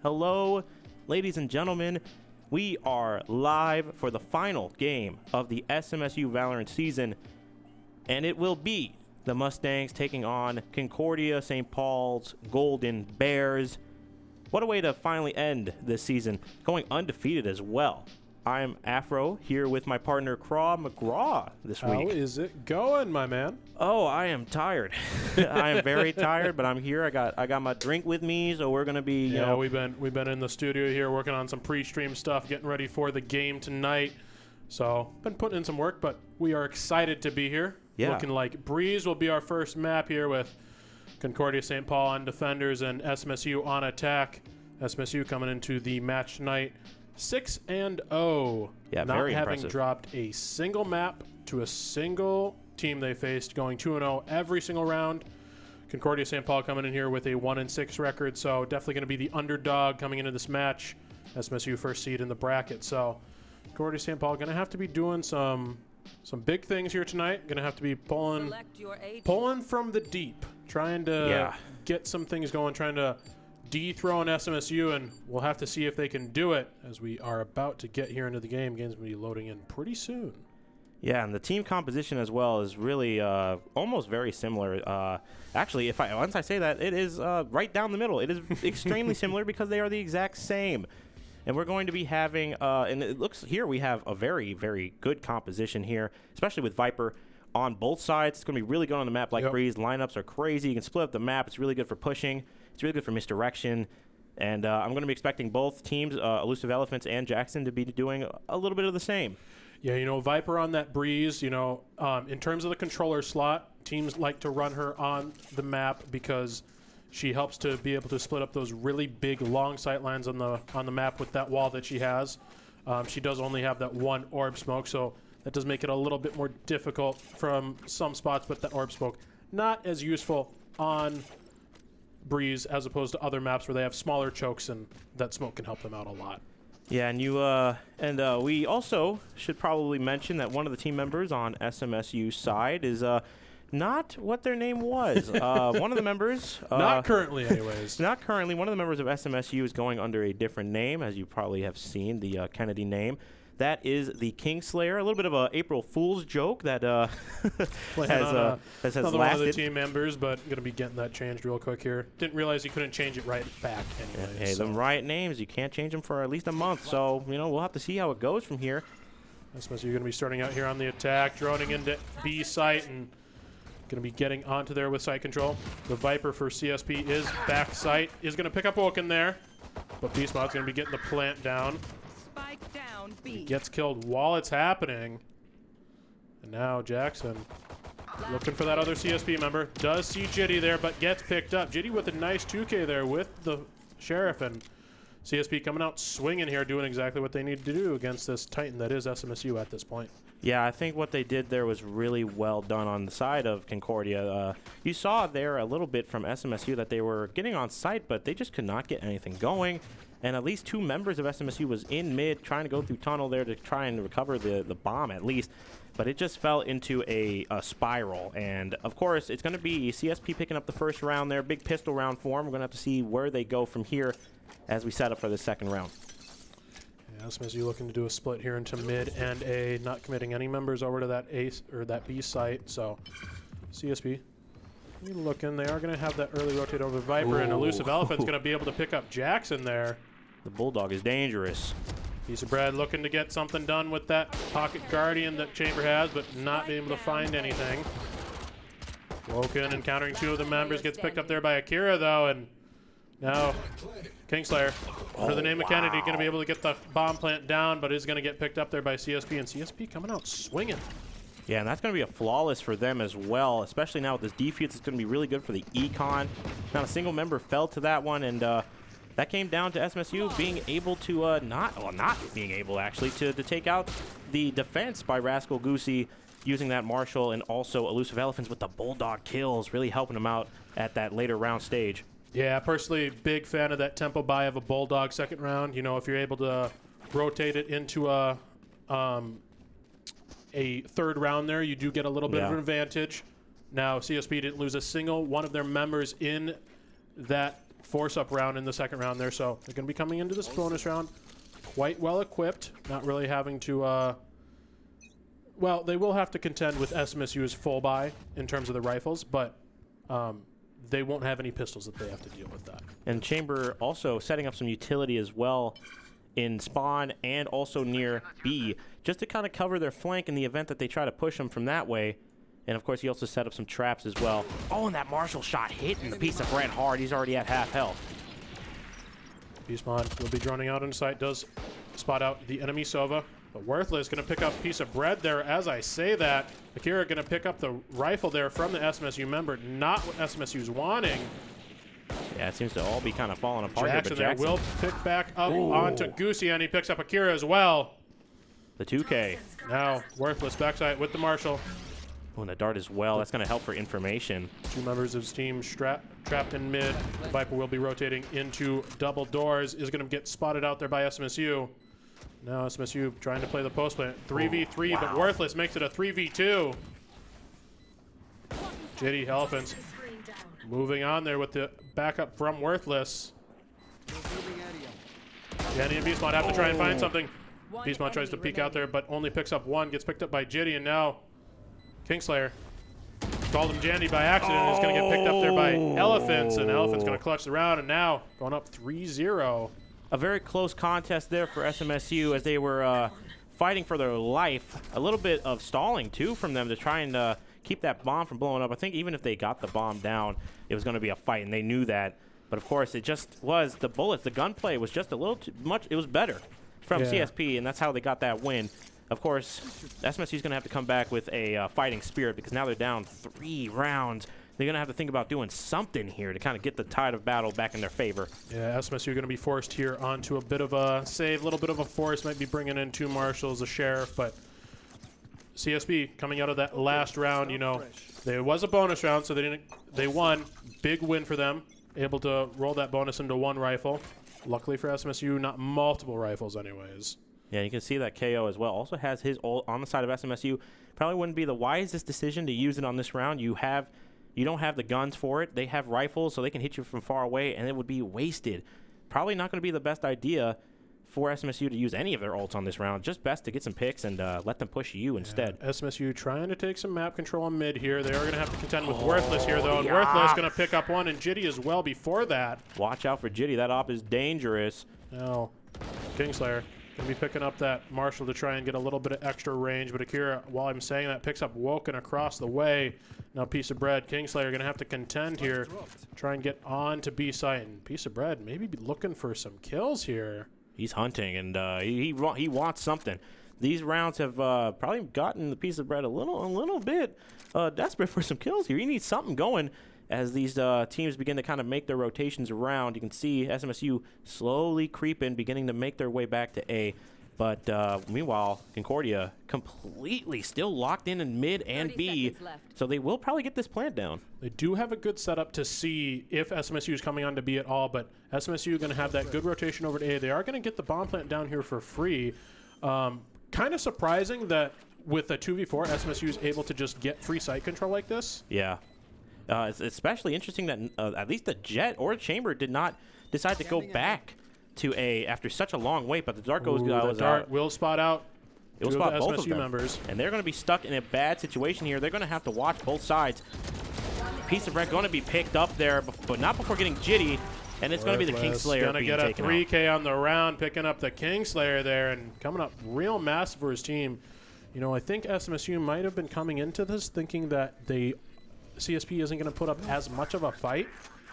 Hello, ladies and gentlemen. We are live for the final game of the SMSU Valorant season, and it will be the Mustangs taking on Concordia St. Paul's Golden Bears. What a way to finally end this season, going undefeated as well. I'm Afro, here with my partner Craw McGraw this week. How is it going, my man? Oh, I am tired. I am very tired, but I'm here. I got my drink with me, so we're gonna be. You know, we've been in the studio here working on some pre-stream stuff, getting ready for the game tonight. So been putting in some work, but we are excited to be here. Yeah. Looking like Breeze will be our first map here with Concordia St. Paul on defenders and SMSU on attack. SMSU coming into the match tonight 6-0. Yeah, not very having impressive. dropped a single map to a single team they faced, going 2-0 every single round. Concordia St. Paul coming in here with a 1-6 record, so definitely going to be the underdog coming into this match. SMSU first seed in the bracket, so Concordia St. Paul going to have to be doing some big things here tonight. Going to have to be pulling from the deep, trying to get some things going, trying to dethrone SMSU, and we'll have to see if they can do it as we are about to get here into the game. Game's going to be loading in pretty soon. Yeah, and the team composition as well is really almost very similar. Actually, once I say that, it is right down the middle. It is extremely similar because they are the exact same. And we're going to be having, and it looks here we have a very, very good composition here, especially with Viper on both sides. It's going to be really good on the map like Breeze. Lineups are crazy. You can split up the map. It's really good for pushing. It's really good for misdirection. And I'm going to be expecting both teams, Elusive Elephants and Jackson, to be doing a little bit of the same. Yeah, you know, Viper on that Breeze, you know, in terms of the controller slot, teams like to run her on the map because she helps to be able to split up those really big, long sight lines on the map with that wall that she has. She does only have that one orb smoke, so that does make it a little bit more difficult from some spots, but that orb smoke not as useful on Breeze as opposed to other maps where they have smaller chokes and that smoke can help them out a lot. Yeah, and we also should probably mention that one of the team members on SMSU's side is not what their name was. One of the members... not currently, anyways. Not currently. One of the members of SMSU is going under a different name, as you probably have seen, the Kennedy name. That is the Kingslayer. A little bit of a April Fool's joke that has another lasted. One of the team members, but going to be getting that changed real quick here. Didn't realize you couldn't change it right back anyway. Hey, them right names, you can't change them for at least a month. So, you know, we'll have to see how it goes from here. SMSU going to be starting out here on the attack, droning into B site and going to be getting onto there with site control. The Viper for CSP is back site, is going to pick up Woken there, but B-Spot's going to be getting the plant down. Spike down B. He gets killed while it's happening. And now Jackson looking for that other CSP member. Does see Jitty there, but gets picked up. Jitty with a nice 2K there with the Sheriff, and CSP coming out swinging here, doing exactly what they need to do against this Titan that is SMSU at this point. Yeah, I think what they did there was really well done on the side of Concordia. You saw there a little bit from SMSU that they were getting on site, but they just could not get anything going. And at least two members of SMSU was in mid trying to go through tunnel there to try and recover the bomb at least. But it just fell into a spiral. And, of course, it's going to be CSP picking up the first round there. Big pistol round for them. We're going to have to see where they go from here as we set up for the second round. Yeah, SMSU looking to do a split here into mid and A, not committing any members over to that A or that B site. So CSP looking. They are going to have that early rotate over Viper, and Elusive Elephant's going to be able to pick up Jackson there. The Bulldog is dangerous. Piece of bread looking to get something done with that Pocket Guardian that Chamber has, but not being able to find anything. Woken encountering two of the members, gets picked up there by Akira though, and now Kingslayer, under the name of Kennedy, going to be able to get the bomb plant down, but is going to get picked up there by CSP, and CSP coming out swinging. Yeah, and that's going to be a flawless for them as well, especially now with this defense. It's going to be really good for the econ. Not a single member fell to that one, and that came down to SMSU being able to not being able actually to take out the defense by Rascal Goosey using that Marshall, and also Elusive Elephants with the Bulldog kills, really helping them out at that later round stage. Yeah, personally, big fan of that tempo buy of a Bulldog second round. You know, if you're able to rotate it into a third round there, you do get a little bit of an advantage. Now, CSP didn't lose a single one of their members in that force-up round in the second round there, so they're going to be coming into this bonus round quite well equipped, not really having to... well, they will have to contend with SMSU's full buy in terms of the rifles, but they won't have any pistols that they have to deal with that. And Chamber also setting up some utility as well in spawn and also near B, just to kind of cover their flank in the event that they try to push them from that way. And of course, he also set up some traps as well. Oh, and that Marshall shot hitting the piece of bread hard. He's already at half health. Beastmon will be droning out on sight, does spot out the enemy Sova. But Worthless going to pick up a piece of bread there. As I say that, Akira going to pick up the rifle there from the SMSU member. Not what SMSU's wanting. Yeah, it seems to all be kind of falling apart Jackson here, but there will pick back up onto Goosey, and he picks up Akira as well. The 2K. Now, Worthless backside with the Marshall. Oh, and the dart as well. That's going to help for information. Two members of his team trapped in mid. Viper will be rotating into double doors. Is going to get spotted out there by SMSU. Now SMSU trying to play the post plant. 3v3, but Worthless makes it a 3v2. JD Elephants moving on there with the backup from Worthless. Danny and Beastmon have to try and find something. Beastmon tries to peek out there, but only picks up one. Gets picked up by Jitty, and now Kingslayer called him Jandy by accident, and is going to get picked up there by Elephants, and Elephants going to clutch the round, and now going up 3-0. A very close contest there for SMSU as they were fighting for their life. A little bit of stalling, too, from them to try and keep that bomb from blowing up. I think even if they got the bomb down, it was going to be a fight, and they knew that. But, of course, it just was the bullets. The gunplay was just a little too much. It was better from CSP, and that's how they got that win. Of course, SMSU is going to have to come back with a fighting spirit because now they're down 3 rounds. They're going to have to think about doing something here to kind of get the tide of battle back in their favor. Yeah, SMSU going to be forced here onto a bit of a save, a little bit of a force, might be bringing in 2 marshals, a sheriff, but CSP coming out of that last round, you know, there was a bonus round, so they won. Big win for them, able to roll that bonus into 1 rifle. Luckily for SMSU, not multiple rifles anyways. Yeah, you can see that KO as well. Also has his ult on the side of SMSU. Probably wouldn't be the wisest decision to use it on this round. You don't have the guns for it. They have rifles, so they can hit you from far away, and it would be wasted. Probably not going to be the best idea for SMSU to use any of their ults on this round. Just best to get some picks and let them push you instead. SMSU trying to take some map control on mid here. They are going to have to contend with Worthless here, though, and Worthless going to pick up one, and Jitty as well before that. Watch out for Jitty. That op is dangerous. Now, Kingslayer going to be picking up that Marshall to try and get a little bit of extra range, but Akira, while I'm saying that, picks up Woken across the way. Now, Piece of Bread, Kingslayer going to have to contend here, try and get on to B site, and Piece of Bread maybe be looking for some kills here. He's hunting, and he wants something. These rounds have probably gotten the Piece of Bread a little bit desperate for some kills here. He needs something going as these teams begin to kind of make their rotations around. You can see SMSU slowly creeping, beginning to make their way back to A. But meanwhile, Concordia completely still locked in mid and B, so they will probably get this plant down. They do have a good setup to see if SMSU is coming on to B at all, but SMSU going to have that good rotation over to A. They are going to get the bomb plant down here for free. Kind of surprising that with a 2v4, SMSU is able to just get free site control like this. Yeah. It's especially interesting that at least the Jet or Chamber did not decide to go back to A after such a long wait, but the Dart goes out. Will spot out. It will spot both SMSU of them. members. And they're going to be stuck in a bad situation here. They're going to have to watch both sides. Piece of Bread going to be picked up there, but not before getting Jitty. And it's going to be the Kingslayer going to get a 3K out. on the round, picking up the Kingslayer there and coming up real massive for his team. You know, I think SMSU might have been coming into this thinking that CSP isn't going to put up as much of a fight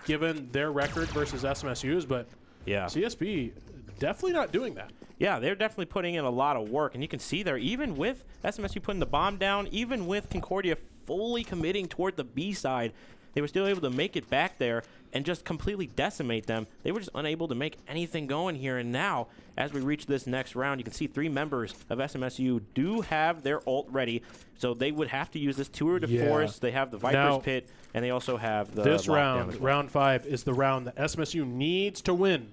given their record versus SMSU's, but yeah, CSP definitely not doing that. Yeah, they're definitely putting in a lot of work, and you can see there, even with SMSU putting the bomb down, even with Concordia fully committing toward the B side, they were still able to make it back there and just completely decimate them. They were just unable to make anything going here, and now, as we reach this next round, you can see 3 members of SMSU do have their ult ready, so they would have to use this tour de force. They have the Viper's Pit, and they also have the this round, round 5, is the round that SMSU needs to win.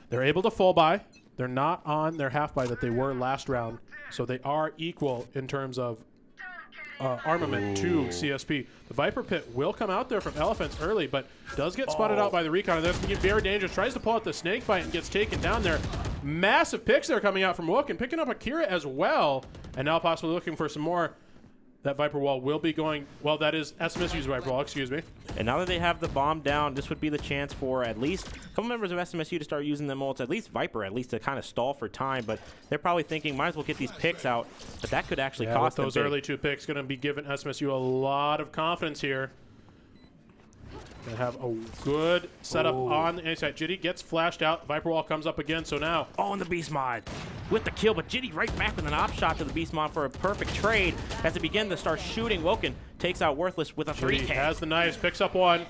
They're able to full buy. They're not on their half buy that they were last round, so they are equal in terms of armament to CSP. The Viper Pit will come out there from Elephants early, but does get spotted out by the Recon. And that's going to get very dangerous. Tries to pull out the snake bite and gets taken down there. Massive picks there coming out from Woken, picking up Akira as well. And now possibly looking for some more. That Viper wall will be going, well, that is SMSU's Viper wall, excuse me. And now that they have the bomb down, this would be the chance for at least a couple members of SMSU to start using them ults, at least Viper, at least to kind of stall for time. But they're probably thinking, might as well get these picks out. But that could actually cost them those big. early 2 picks going to be giving SMSU a lot of confidence here. Going to have a good setup on the A side. Jitty gets flashed out. Viper wall comes up again, so now. Oh, and the Beast Mod with the kill, but Jitty right back with an op shot to the Beast Mod for a perfect trade as they begin to start shooting. Woken takes out Worthless with a 3K. Jitty has the knives, picks up one.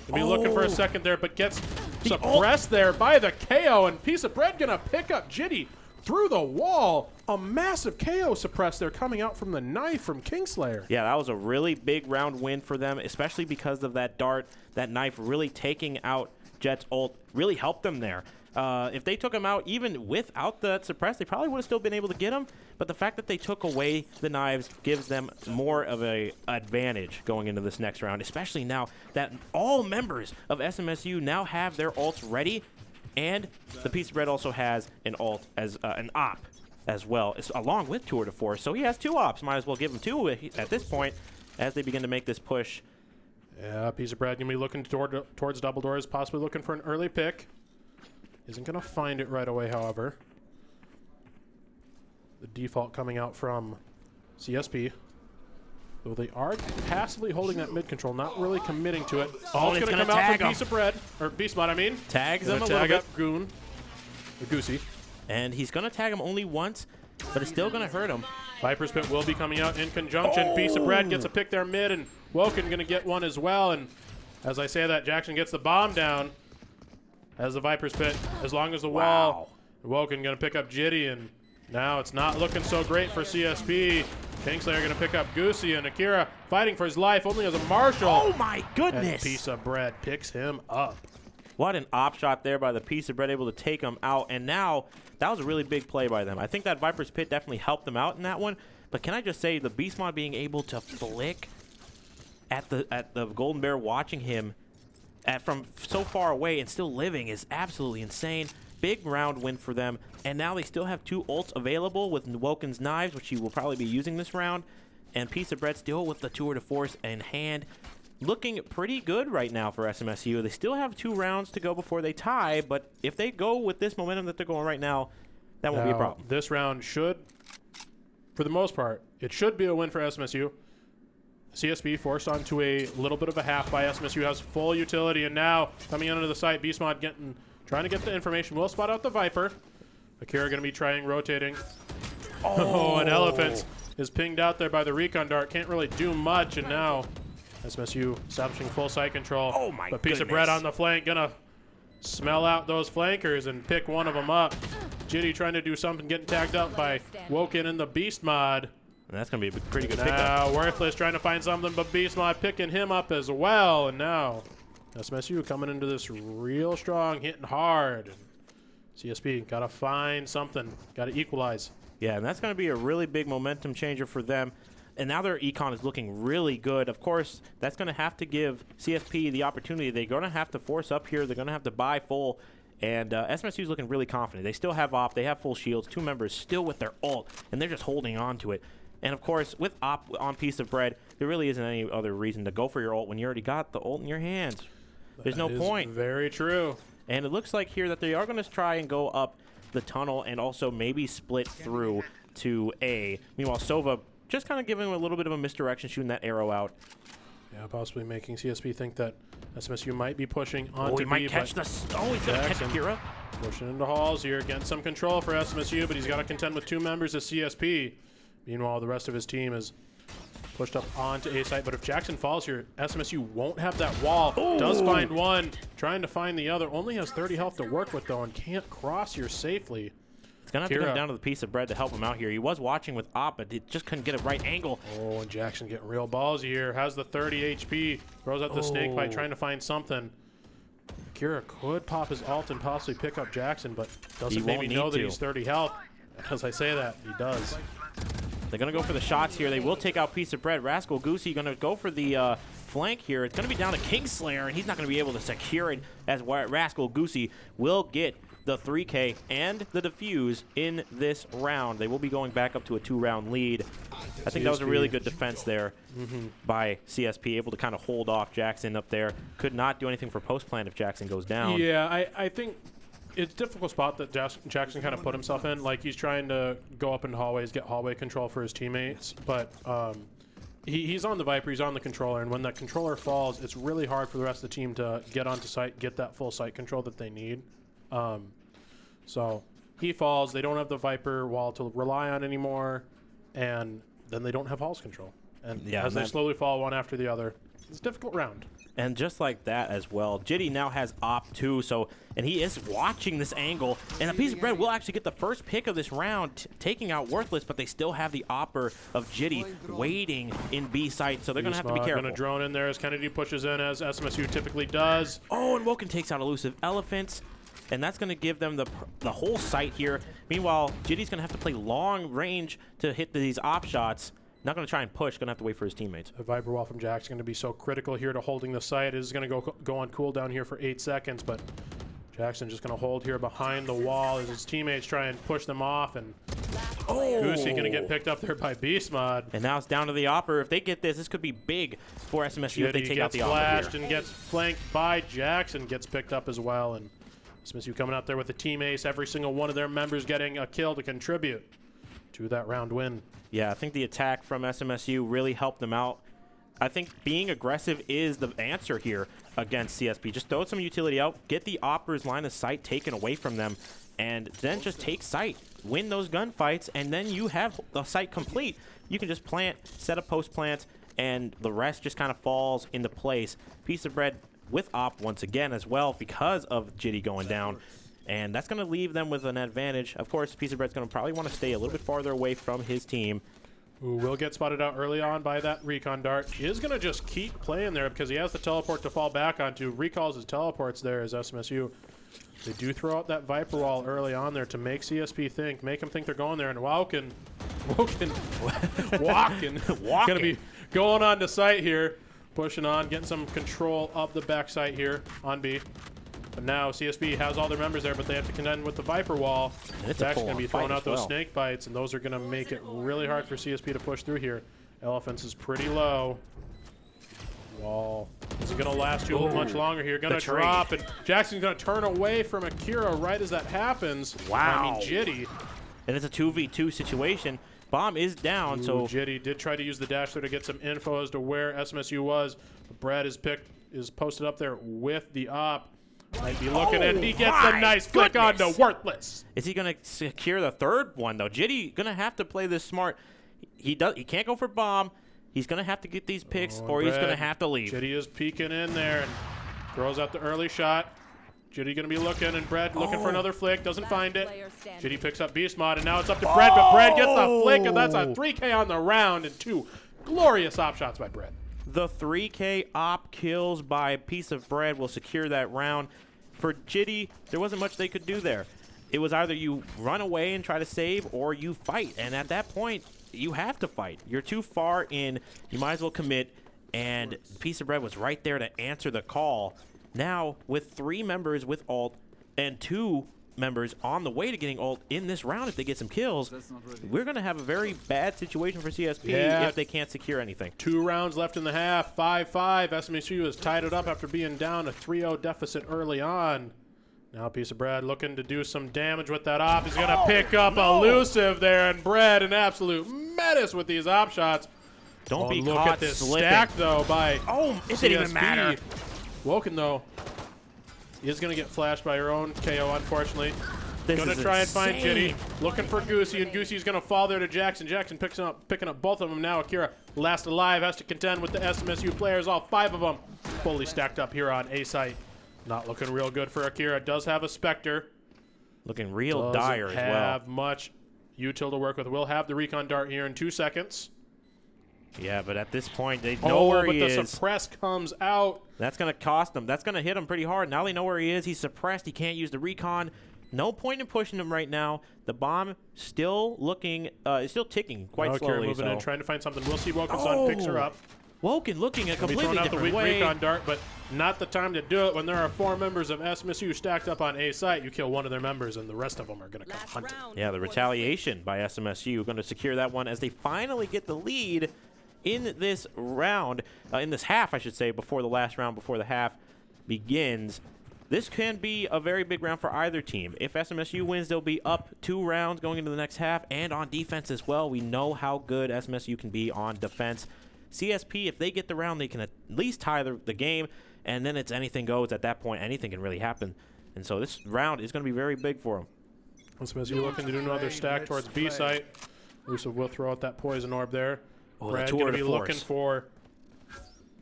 Gonna be looking for a second there, but gets suppressed there by the KO, and Piece of Bread gonna pick up Jitty through the wall. A massive KO suppressed there coming out from the knife from Kingslayer. Yeah, that was a really big round win for them, especially because of that dart, that knife really taking out Jet's ult, really helped them there. If they took him out even without that suppress, they probably would have still been able to get him. But the fact that they took away the knives gives them more of a advantage going into this next round, especially now that all members of SMSU now have their ults ready. And the Piece of Bread also has an ult as an op as well, along with Tour de Force. So he has 2 ops. Might as well give him 2 at this point as they begin to make this push. Yeah, Piece of Bread going to be looking towards double doors, possibly looking for an early pick. Isn't going to find it right away, however. The default coming out from CSP. Though they are passively holding that mid control, not really committing to it. Oh, it's going to come out from Piece of Bread, or Beast Mod, I mean. Tags him a little tag bit. up Goon, or Goosey. And he's going to tag him only once, but it's still going to hurt him. Viper's Pit will be coming out in conjunction. Piece of Bread gets a pick there mid, and Woken going to get one as well. And as I say that, Jackson gets the bomb down as the Viper's Pit, as long as the wall. Woken going to pick up Jitty, and now it's not looking so great for CSP. Kingslayer going to pick up Goosey, and Akira fighting for his life only as a Marshal. Oh my goodness! And Piece of Bread picks him up. What an op shot there by the Piece of Bread, able to take him out. And now, that was a really big play by them. I think that Viper's Pit definitely helped them out in that one. But can I just say, the Beast Mod being able to flick at the Golden Bear, watching him from so far away and still living, is absolutely insane. Big round win for them. And now they still have 2 ults available with Woken's knives, which he will probably be using this round. And Piece of Bread still with the Tour de Force in hand. Looking pretty good right now for SMSU. They still have 2 rounds to go before they tie, but if they go with this momentum that they're going right now, that won't be a problem. This round should, for the most part, it should be a win for SMSU. CSP forced onto a little bit of a half by SMSU, has full utility, and now coming into the site, Beast Mod trying to get the information. Will spot out the Viper. Akira going to be trying rotating. Oh, and Elephants is pinged out there by the Recon Dart. Can't really do much, and now SMSU establishing full site control. Oh my But Piece of Bread on the flank, gonna smell out those flankers and pick one of them up. Jitty trying to do something, getting tagged up by Woken in the Beast Mod. And that's going to be a pretty good Now pickup. Worthless trying to find something, but Beast Mod picking him up as well. And now SMSU coming into this real strong, hitting hard. And CSP got to find something, got to equalize. Yeah, and that's going to be a really big momentum changer for them. And now their econ is looking really good. Of course, that's going to have to give CSP the opportunity. They're going to have to force up here. They're going to have to buy full. And SMSU is looking really confident. They still have op. They have full shields. 2 members still with their ult, and they're just holding on to it. And, of course, with op on Piece of Bread, there really isn't any other reason to go for your ult when you already got the ult in your hands. There's no point. Very true. And it looks like here that they are going to try and go up the tunnel and also maybe split through to A. Meanwhile, Sova just kind of giving him a little bit of a misdirection, shooting that arrow out. Yeah, possibly making CSP think that SMSU might be pushing onto he B. might catch the... Oh, he's going to catch Akira. Pushing into halls here, getting some control for SMSU, but he's got to contend with 2 members of CSP. Meanwhile, the rest of his team is pushed up onto A site. But if Jackson falls here, SMSU won't have that wall. Ooh. Does find one, trying to find the other. Only has 30 health to work with, though, and can't cross here safely. It's going to have to come down to the Piece of Bread to help him out here. He was watching with op, but he just couldn't get a right angle. Oh, and Jackson getting real ballsy here. Has the 30 HP. Throws out the snake bite, trying to find something. Kira could pop his ult and possibly pick up Jackson, but doesn't maybe know that he's 30 health. As I say that, he does. They're going to go for the shots here. They will take out Piece of Bread. Rascal Goosey going to go for the flank here. It's going to be down to Kingslayer, and he's not going to be able to secure it as Rascal Goosey will get the 3K and the defuse in this round. They will be going back up to a 2-round lead. I think that was a really good defense there by CSP, able to kind of hold off Jackson up there. Could not do anything for post plant if Jackson goes down. Yeah, I think it's a difficult spot that Jackson kind of put himself in. Like, he's trying to go up into hallways, get hallway control for his teammates, but he's on the Viper, he's on the controller, and when that controller falls, it's really hard for the rest of the team to get onto site, get that full site control that they need. So he falls, they don't have the Viper wall to rely on anymore, and then they don't have halls control. And yeah, as they slowly fall one after the other, it's a difficult round. And just like that as well, Jitty now has op 2, and he is watching this angle, and a Piece of Bread will actually get the first pick of this round, taking out Worthless, but they still have the opper of Jitty waiting in B site, so they're going to have to be careful. Going to drone in there as Kennedy pushes in, as SMSU typically does. Oh, and Woken takes out Elusive Elephants, and that's going to give them the whole site here. Meanwhile, Jitty's going to have to play long range to hit these op shots. Not going to try and push, going to have to wait for his teammates. The Viper wall from Jack's going to be so critical here to holding the site. It is going to go on cooldown here for 8 seconds, but Jackson just going to hold here behind the wall as his teammates try and push them off, and Goosey going to get picked up there by Beast Mod. And now it's down to the opper. If they get this could be big for SMSU if they take out the opper here. Gets flashed and gets flanked by Jackson, gets picked up as well, and SMSU coming out there with a team ace, every single one of their members getting a kill to contribute to that round win. Yeah, I think the attack from SMSU really helped them out. I think being aggressive is the answer here against CSP. Just throw some utility out, get the opper's line of sight taken away from them, and then just take sight. Win those gunfights, and then you have the site complete. You can just plant, set up post plant, and the rest just kind of falls into place. Piece of Bread with op once again as well because of Jitty going down. And that's going to leave them with an advantage. Of course, Piece of Bread's going to probably want to stay a little bit farther away from his team. Who will get spotted out early on by that recon dart. He is going to just keep playing there because he has the teleport to fall back onto. Recalls his teleports there as SMSU. They do throw out that Viper wall early on there to make CSP think, make them think they're going there. And Woken going to be going on to site here, pushing on, getting some control of the back site here on B. But now CSP has all their members there, but they have to contend with the Viper wall. And it's actually going to be throwing out those well. snake bites, and those are going to make it really hard for CSP to push through here. Elephants is pretty low. Wall isn't going to last too much longer here. Going to drop, and Jackson's going to turn away from Akira right as that happens. Wow. I mean, Jitty. And it's a 2v2 situation. Bomb is down, so Jitty did try to use the dash there to get some info as to where SMSU was. Brad is posted up there with the op. Might be looking, and he gets a nice flick onto Worthless. Is he going to secure the third one, though? Jitty going to have to play this smart. He can't go for bomb. He's going to have to get these picks, or he's going to have to leave. Jitty is peeking in there and throws out the early shot. Jitty going to be looking, and Brad looking for another flick. Doesn't find it. Jitty picks up Beast Mod, and now it's up to Brad, but Brad gets the flick, and that's a 3K on the round, and 2 glorious op shots by Brad. The 3K op kills by Piece of Bread will secure that round. For Jitty, there wasn't much they could do there. It was either you run away and try to save, or you fight. And at that point, you have to fight. You're too far in. You might as well commit. And Piece of Bread was right there to answer the call. Now, with 3 members with ult and 2 members on the way to getting ult in this round, if they get some kills, we're going to have a very bad situation for CSP if they can't secure anything. 2 rounds left in the half, 5-5. SMSU has tied it up after being down a 3-0 deficit early on. Now Piece of Bread looking to do some damage with that op. He's going to pick up Elusive there, and Bread an absolute menace with these op shots. Don't be look caught at this slipping. stack, though, by it didn't even matter. Woken, though, is going to get flashed by her own KO, unfortunately. Going to try and find Jitty. Looking for Goosey, and Goosey's going to fall there to Jackson. Jackson picking up both of them now. Akira, last alive, has to contend with the SMSU players, all 5 of them fully stacked up here on A site. Not looking real good for Akira. Does have a Spectre. Looking real dire as well. Doesn't have much util to work with. We'll have the recon dart here in 2 seconds. Yeah, but at this point, they know where he is. But the suppress comes out. That's going to cost them. That's going to hit him pretty hard. Now they know where he is. He's suppressed. He can't use the recon. No point in pushing them right now. The bomb still looking, is still ticking quite slowly. Moving in, trying to find something. We'll see Woken's son picks her up. Woken looking a completely throwing out different the way. recon dart, but not the time to do it when there are 4 members of SMSU stacked up on A site. You kill one of their members, and the rest of them are going to come hunting. Yeah, the retaliation by SMSU going to secure that one as they finally get the lead in this round, in this half, I should say, before the last round, before the half begins. This can be a very big round for either team. If SMSU wins, they'll be up 2 rounds going into the next half, and on defense as well. We know how good SMSU can be on defense. CSP, if they get the round, they can at least tie the game, and then it's anything goes at that point. Anything can really happen. And so this round is going to be very big for them. SMSU looking to do another stack towards B site. Elusive will throw out that poison orb there. Oh, Brad going to be looking for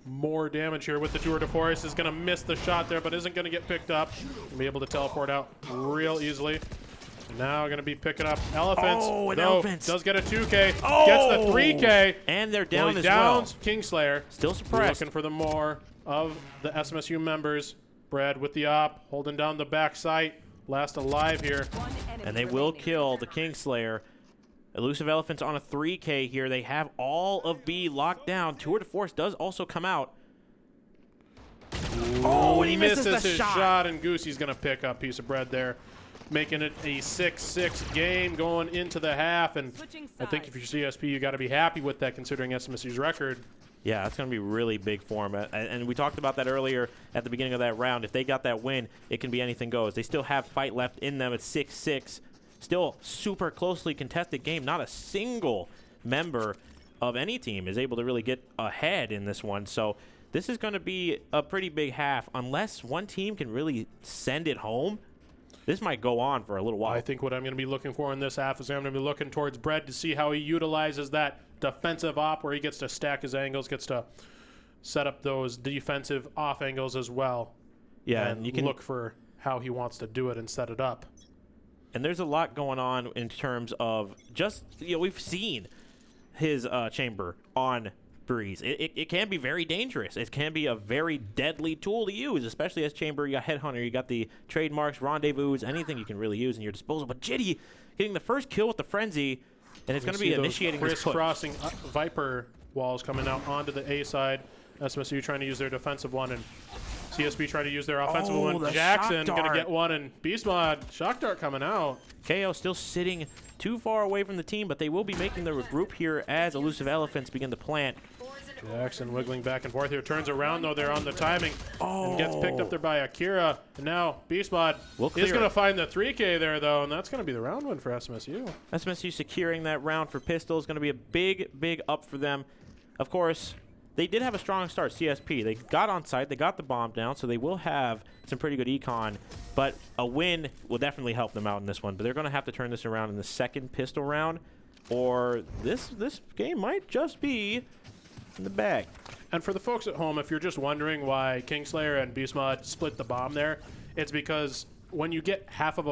more damage here with the tour de force. Is going to miss the shot there, but isn't going to get picked up. Gonna be able to teleport out real easily. Now going to be picking up Elephants. Oh, and no, Elephants. Does get a 2K. Oh! Gets the 3K. And they're down as downs well. Kingslayer. Still suppressed. Looking for the more of the SMSU members. Brad with the op, holding down the back site. Last alive here. And they will kill the Kingslayer. Elusive Elephants on a 3K here. They have all of B locked down. Tour de Force does also come out. Oh, and he misses the his shot. shot, and Goosey's going to pick up a piece of bread there, making it a 6-6 game going into the half. And I think if you're CSP, you got to be happy with that considering SMSU's record. Yeah, that's going to be really big for them. And we talked about that earlier at the beginning of that round. If they got that win, it can be anything goes. They still have fight left in them at 6-6. Still super closely contested game. Not a single member of any team is able to really get ahead in this one. So this is going to be a pretty big half. Unless one team can really send it home, this might go on for a little while. I think what I'm going to be looking for in this half is I'm going to be looking towards Brett to see how he utilizes that defensive op where he gets to stack his angles, gets to set up those defensive off angles as well. Yeah, and you can look for how he wants to do it and set it up. And there's a lot going on in terms of just, we've seen his chamber on Breeze. It can be very dangerous. It can be a very deadly tool to use, especially as chamber. You got Headhunter, you got the trademarks, rendezvous, anything you can really use in your disposal. But Jitty getting the first kill with the Frenzy, and it's going to be initiating this push. Crisscrossing Viper walls coming out onto the A side. SMSU trying to use their defensive one, and CSP trying to use their offensive one. Jackson going to get one, and Beast Mod, Shock Dart coming out. KO still sitting too far away from the team, but they will be making the regroup here as Elusive Elephants begin to plant. Jackson wiggling back and forth here. Turns around, though, there on the timing. And gets picked up there by Akira. And now Beast Mod is going to find the 3K there, though, and that's going to be the round win for SMSU. SMSU securing that round for Pistol is going to be a big, big up for them. Of course, they did have a strong start, CSP. They got on site, they got the bomb down, so they will have some pretty good econ. But a win will definitely help them out in this one. But they're going to have to turn this around in the second Pistol round, or this game might just be in the bag. And for the folks at home, if you're just wondering why Kingslayer and Beast Mod split the bomb there, it's because when you get half of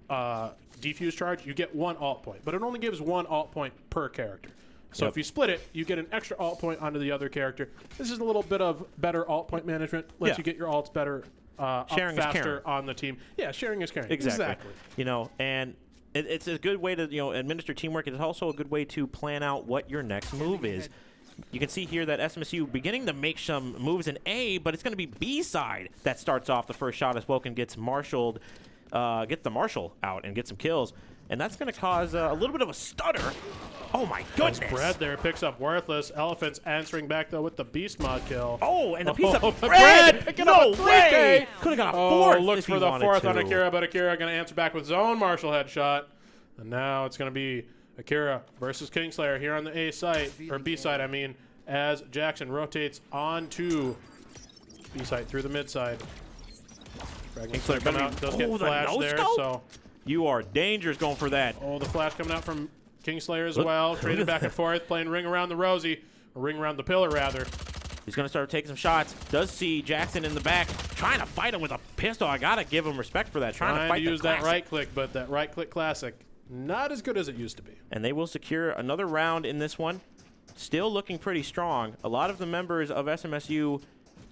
a defuse charge, you get 1 alt point. But it only gives 1 alt point per character. So if you split it, you get an extra alt point onto the other character. This is a little bit of better alt point management. Lets you get your alts better sharing up faster on the team. Yeah, sharing is caring. Exactly. And it's a good way to administer teamwork. It's also a good way to plan out what your next move is. You can see here that SMSU beginning to make some moves in A, but it's going to be B side that starts off the first shot as Woken gets marshaled, gets the marshal out and gets some kills. And that's going to cause a little bit of a stutter. Oh, my goodness. Brad there picks up Worthless. Elephants answering back, though, with the Beast Mod kill. Oh, and a piece of bread. No way. Could have got a fourth. Looks for the fourth on Akira, but Akira going to answer back with his own martial headshot. And now it's going to be Akira versus Kingslayer here on the A site, or B side, I mean, as Jackson rotates onto B side through the mid side. Kingslayer coming out, does get flash there, so you are dangerous going for that. Oh, the flash coming out from Kingslayer as well. Traded back and forth, playing ring around the Rosie, or ring around the pillar, rather. He's going to start taking some shots. Does see Jackson in the back, trying to fight him with a pistol. I got to give him respect for that. Trying to fight use that right click, but that right click classic, not as good as it used to be. And they will secure another round in this one. Still looking pretty strong. A lot of the members of SMSU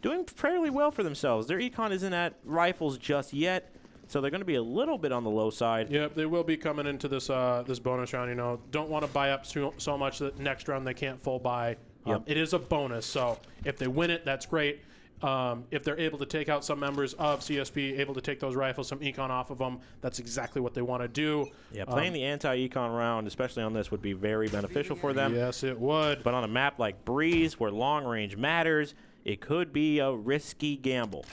doing fairly well for themselves. Their econ isn't at rifles just yet, so they're going to be a little bit on the low side. Yep, they will be coming into this this bonus round. You know, don't want to buy up so much that next round they can't full buy. It is a bonus, so if they win it, that's great. If they're able to take out some members of CSP, able to take those rifles, some econ off of them, that's exactly what they want to do. Yeah, playing the anti-econ round, especially on this, would be very beneficial for them. Yes, it would. But on a map like Breeze, where long range matters, it could be a risky gamble.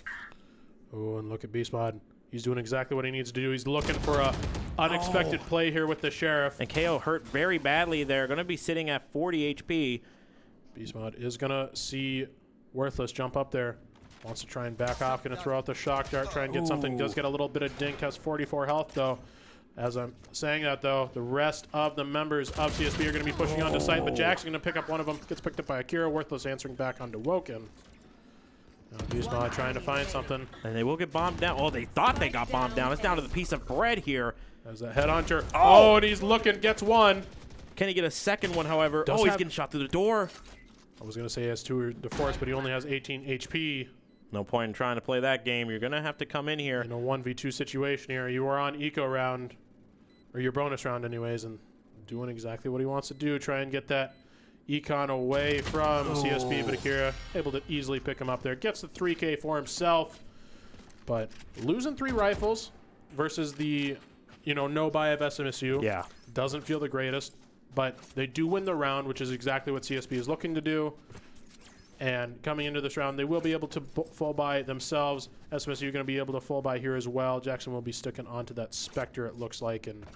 Oh, and look at Beast Mod. He's doing exactly what he needs to do. He's looking for a unexpected play here with the Sheriff. And KO hurt very badly there. Going to be sitting at 40 HP. Beast Mod is going to see Worthless jump up there. Wants to try and back off. Going to throw out the shock dart. Try and get something. Does get a little bit of dink. Has 44 health, though. As I'm saying that, though, the rest of the members of CSP are going to be pushing onto site. But Jackson going to pick up one of them. Gets picked up by Akira. Worthless answering back onto Woken. Now Beast Mod trying to find something. And they will get bombed down. Oh, they thought they got bombed down. It's down to the piece of bread here. There's a headhunter. Oh, and he's looking. Gets one. Can he get a second one, however? He's getting shot through the door. I was going to say he has tour de force, but he only has 18 HP. No point in trying to play that game. You're going to have to come in here. In a 1v2 situation here. You are on eco round, or your bonus round anyways, and doing exactly what he wants to do. Try and get that econ away from CSP, but Akira able to easily pick him up there. Gets the 3K for himself, but losing 3 rifles versus the, no buy of SMSU doesn't feel the greatest. But they do win the round, which is exactly what CSP is looking to do. And coming into this round, they will be able to full buy themselves. SMSU going to be able to full buy here as well. Jackson will be sticking onto that Spectre, it looks like. And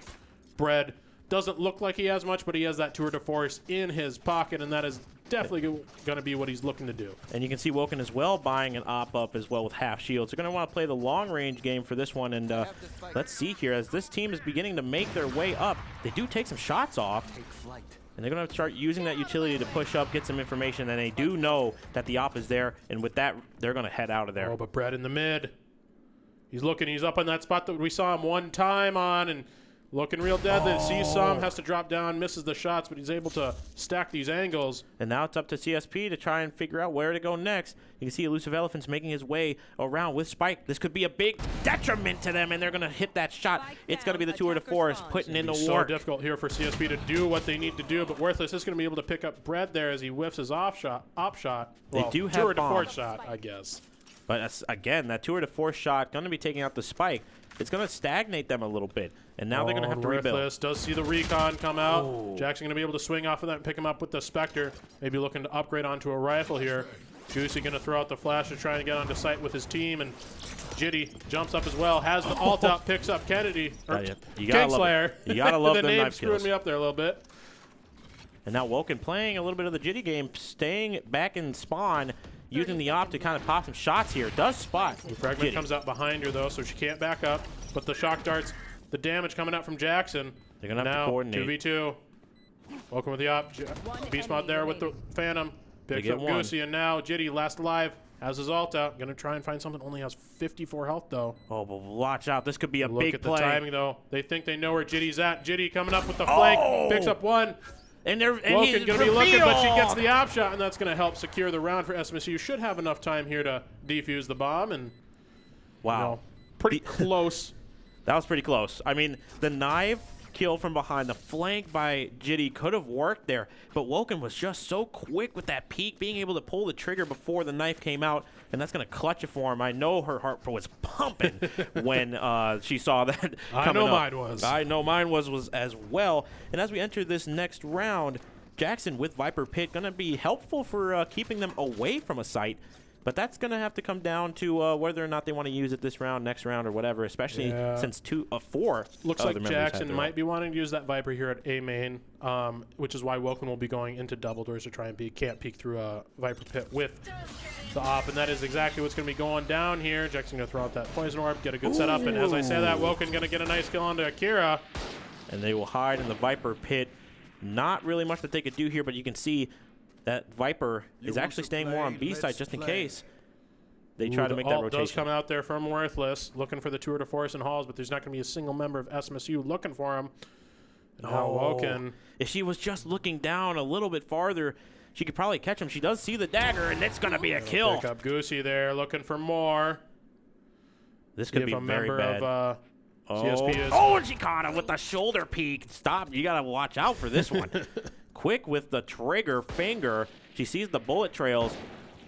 Bread doesn't look like he has much, but he has that tour de force in his pocket, and that is definitely going to be what he's looking to do. And you can see Woken as well buying an op up as well with half shields. They're going to want to play the long range game for this one, and let's see here as this team is beginning to make their way up. They do take some shots off, and they're going to start using that utility to push up, get some information, and they do know that the op is there, and with that, they're going to head out of there. Oh, but Brett in the mid. He's looking. He's up on that spot that we saw him one time on, and looking real deadly. Sees some, has to drop down, misses the shots, but he's able to stack these angles. And now it's up to CSP to try and figure out where to go next. You can see Elusive Elephant's making his way around with Spike. This could be a big detriment to them, and they're going to hit that shot. It's going to be the tour de force putting in the work. So difficult here for CSP to do what they need to do, but Worthless is going to be able to pick up Bread there as he whiffs his op shot. They do have tour de force shot, I guess. But again, that tour de force shot going to be taking out the Spike. It's going to stagnate them a little bit, and now they're going to have to rebuild. Worthless does see the recon come out. Jackson going to be able to swing off of that and pick him up with the Spectre. Maybe looking to upgrade onto a rifle here. Juicy going to throw out the flash to try and get onto site with his team, and Jitty jumps up as well, has the ult up, picks up Kennedy. Kingslayer. You got to love the them name knife screwing skills. me up there a little bit. And now Woken playing a little bit of the Jitty game, staying back in spawn, using the op to kind of pop some shots here. Does spot. The fragment comes out behind her, though, so she can't back up. But the shock darts, the damage coming out from Jackson. They're going to have to coordinate. 2v2. Woken with the op. Beast Mod there with the Phantom. Picks up Goosey, and now Jitty, last alive, has his ult out. Going to try and find something. Only has 54 health, though. Oh, but watch out. This could be a big play. Look at the timing, though. They think they know where Jitty's at. Jitty coming up with the flank. Picks up one. And Woken going to be looking, but she gets the op shot, and that's going to help secure the round for SMSU. Should have enough time here to defuse the bomb, and pretty close. That was pretty close. I mean, the knife kill from behind, the flank by Jitty could have worked there, but Woken was just so quick with that peek, being able to pull the trigger before the knife came out, and that's going to clutch it for him. I know her heart was pumping when she saw that I know mine was. I know mine was as well. And as we enter this next round, Jackson with Viper Pit going to be helpful for keeping them away from a site. But that's going to have to come down to whether or not they want to use it this round, next round, or whatever, especially since 2 of 4 looks like Jackson might be wanting to use that Viper here at A main, which is why Woken will be going into double doors to try and can't peek through a Viper Pit with the op, and that is exactly what's going to be going down here. Jackson going to throw out that Poison Orb, get a good setup, and as I say that, Woken going to get a nice kill onto Akira. And they will hide in the Viper Pit. Not really much that they could do here, but you can see that Viper is actually staying more on B side just in case they try to make that rotation. Does come out there from Worthless, looking for the tour de force and halls, but there's not going to be a single member of SMSU looking for him. And now Woken. If she was just looking down a little bit farther, she could probably catch him. She does see the dagger, and it's going to be a kill. Pick up Goosey there, looking for more. This could be a very member bad. of CSP is. Oh, and she caught him with the shoulder peek. Stop. You got to watch out for this one. Quick with the trigger finger. She sees the bullet trails.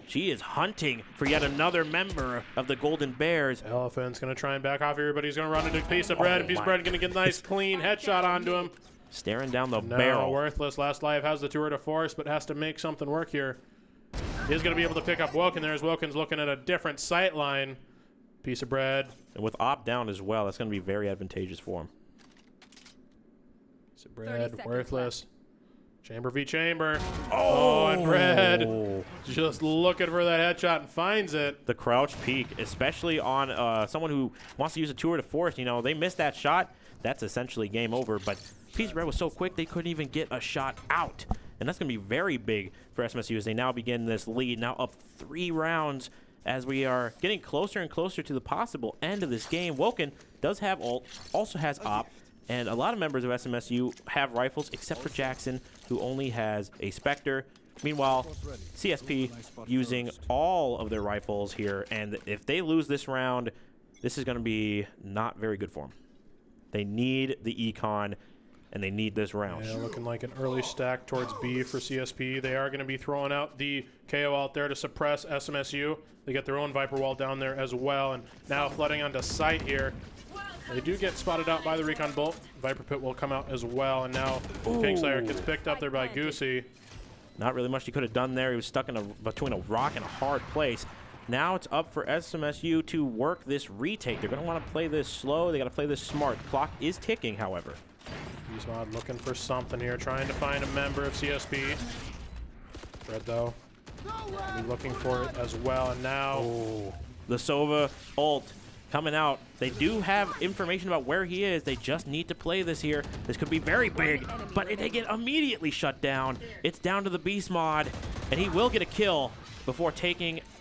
She is hunting for yet another member of the Golden Bears. Elephant's going to try and back off here, but he's going to run into Piece of Bread. Piece of Bread going to get a nice, clean headshot onto him. Staring down the No, barrel. Worthless. Last Life has the tour de force, but has to make something work here. He's going to be able to pick up Wilkin there as Wilkin's looking at a different sight line. Piece of Bread. And with op down as well, that's going to be very advantageous for him. Piece of Bread. Worthless. Chamber v. Chamber. Oh, and Bread just looking for that headshot and finds it. The crouch peek, especially on someone who wants to use a tour de force, you know, they missed that shot. That's essentially game over. But Piece of Bread was so quick, they couldn't even get a shot out. And that's going to be very big for SMSU as they now begin this lead, now up 3 rounds as we are getting closer and closer to the possible end of this game. Wilkin does have ult, also has op, and a lot of members of SMSU have rifles except for Jackson, who only has a Spectre. Meanwhile, CSP using all of their rifles here, and if they lose this round, this is going to be not very good for them. They need the econ, and they need this round. Yeah, looking like an early stack towards B for CSP. They are going to be throwing out the KO out there to suppress SMSU. They get their own Viper wall down there as well, and now flooding onto site here. They do get spotted out by the Recon Bolt. Viper Pit will come out as well, and now Kingslayer gets picked up there by Goosey. Not really much he could have done there. He was stuck in between a rock and a hard place. Now it's up for SMSU to work this retake. They're going to want to play this slow. They got to play this smart. Clock is ticking, however. Mod looking for something here, trying to find a member of CSP. Fred, though, be looking for it as well, and now the Sova ult coming out. They do have information about where he is. They just need to play this here. This could be very big, but they get immediately shut down. It's down to the Beast mod, and he will get a kill before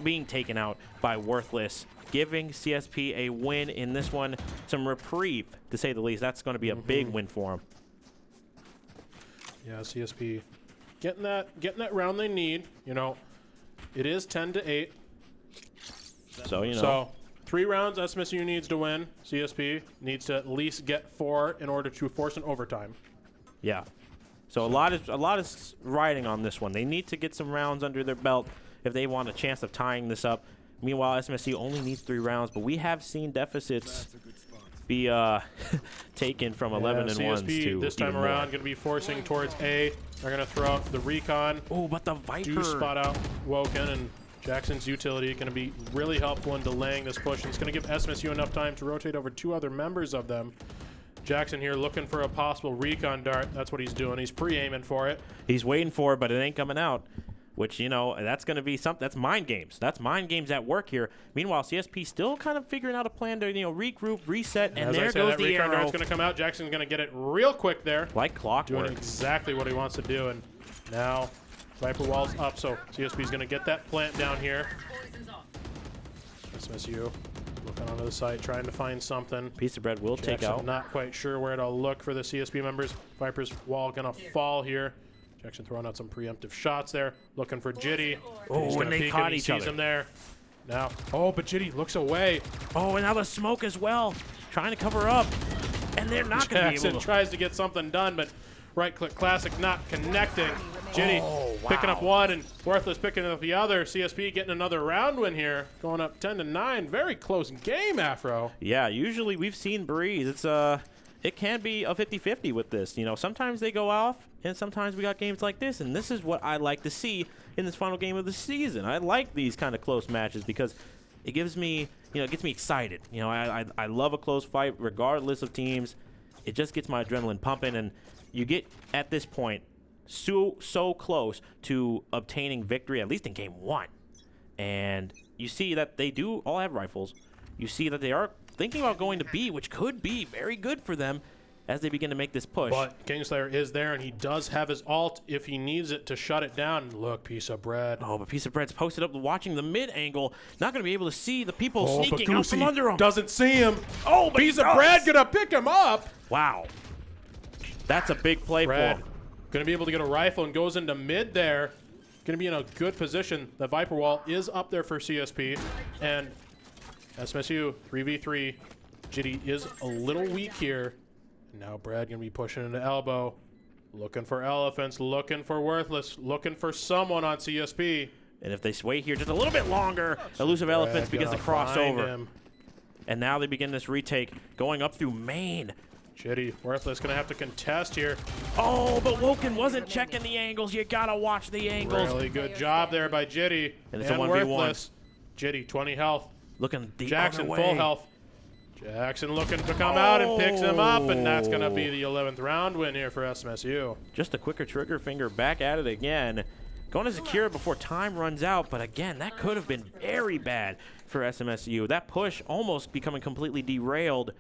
being taken out by Worthless, giving CSP a win in this one. Some reprieve, to say the least. That's going to be a big win for him. Yeah, CSP getting that round they need. You know, it is 10-8. So, you know. So 3 rounds SMSU needs to win. CSP needs to at least get 4 in order to force an overtime. Yeah. So a lot is riding on this one. They need to get some rounds under their belt if they want a chance of tying this up. Meanwhile, SMSU only needs 3 rounds, but we have seen deficits be taken from 11 and 1s to this time around going to be forcing towards A. They're going to throw out the Recon. Oh, but the Viper do spot out Woken, and Jackson's utility going to be really helpful in delaying this push. And it's going to give SMSU enough time to rotate over 2 other members of them. Jackson here looking for a possible Recon dart. That's what he's doing. He's pre-aiming for it. He's waiting for it, but it ain't coming out. Which, you know, that's going to be something. That's mind games. That's mind games at work here. Meanwhile, CSP still kind of figuring out a plan to, you know, regroup, reset, and there goes the arrow. Dart's going to come out. Jackson's going to get it real quick there. Like clockwork. Doing exactly what he wants to do. And now Viper wall's up, so CSP's going to get that plant down here. SMSU looking onto the site, trying to find something. Piece of Bread will Jackson take out. Not quite sure where to look for the CSP members. Viper's wall going to fall here. Jackson throwing out some preemptive shots there, looking for Jitty. Oh, and they caught each other. Sees him there. Now, but Jitty looks away. Oh, and now the smoke as well, trying to cover up, and they're not going to be able to. Jackson tries to get something done, but right-click classic not connecting. Jitty picking up 1 and Worthless picking up the other. CSP getting another round win here, going up 10-9. Very close game, Afro. Yeah, usually we've seen Breeze. It can be a 50-50 with this. You know, sometimes they go off, and sometimes we got games like this, and this is what I like to see in this final game of the season. I like these kind of close matches because it gives me, you know, it gets me excited. You know, I love a close fight regardless of teams. It just gets my adrenaline pumping, and you get, at this point, so close to obtaining victory, at least in game 1. And you see that they do all have rifles. You see that they are thinking about going to B, which could be very good for them as they begin to make this push. But Kingslayer is there, and he does have his ult if he needs it to shut it down. Look, Piece of Bread. Oh, but Piece of Bread's posted up watching the mid angle. Not going to be able to see the people sneaking out from under him. Doesn't see him. Oh, but Piece of Bread going to pick him up. Wow. That's a big play for him. Going to be able to get a rifle and goes into mid there. Going to be in a good position. The Viper wall is up there for CSP, and SMSU 3v3. Jitty is a little weak here. Now Brad gonna be pushing into elbow. Looking for elephants, looking for worthless, looking for someone on CSP. And if they wait here just a little bit longer, elusive elephants begins to cross over. Him. And now they begin this retake, going up through main. Jitty, worthless, gonna have to contest here. Oh, but Woken wasn't checking the angles. You gotta watch the angles. Really good job there by Jitty. And it's a 1v1. Worthless. Jitty, 20 health. Looking the Jackson, other way. full health. Jackson looking to come out and picks him up, and that's going to be the 11th round win here for SMSU. Just a quicker trigger finger back at it again. Going to secure it before time runs out, but again, that could have been very bad for SMSU. That push almost becoming completely derailed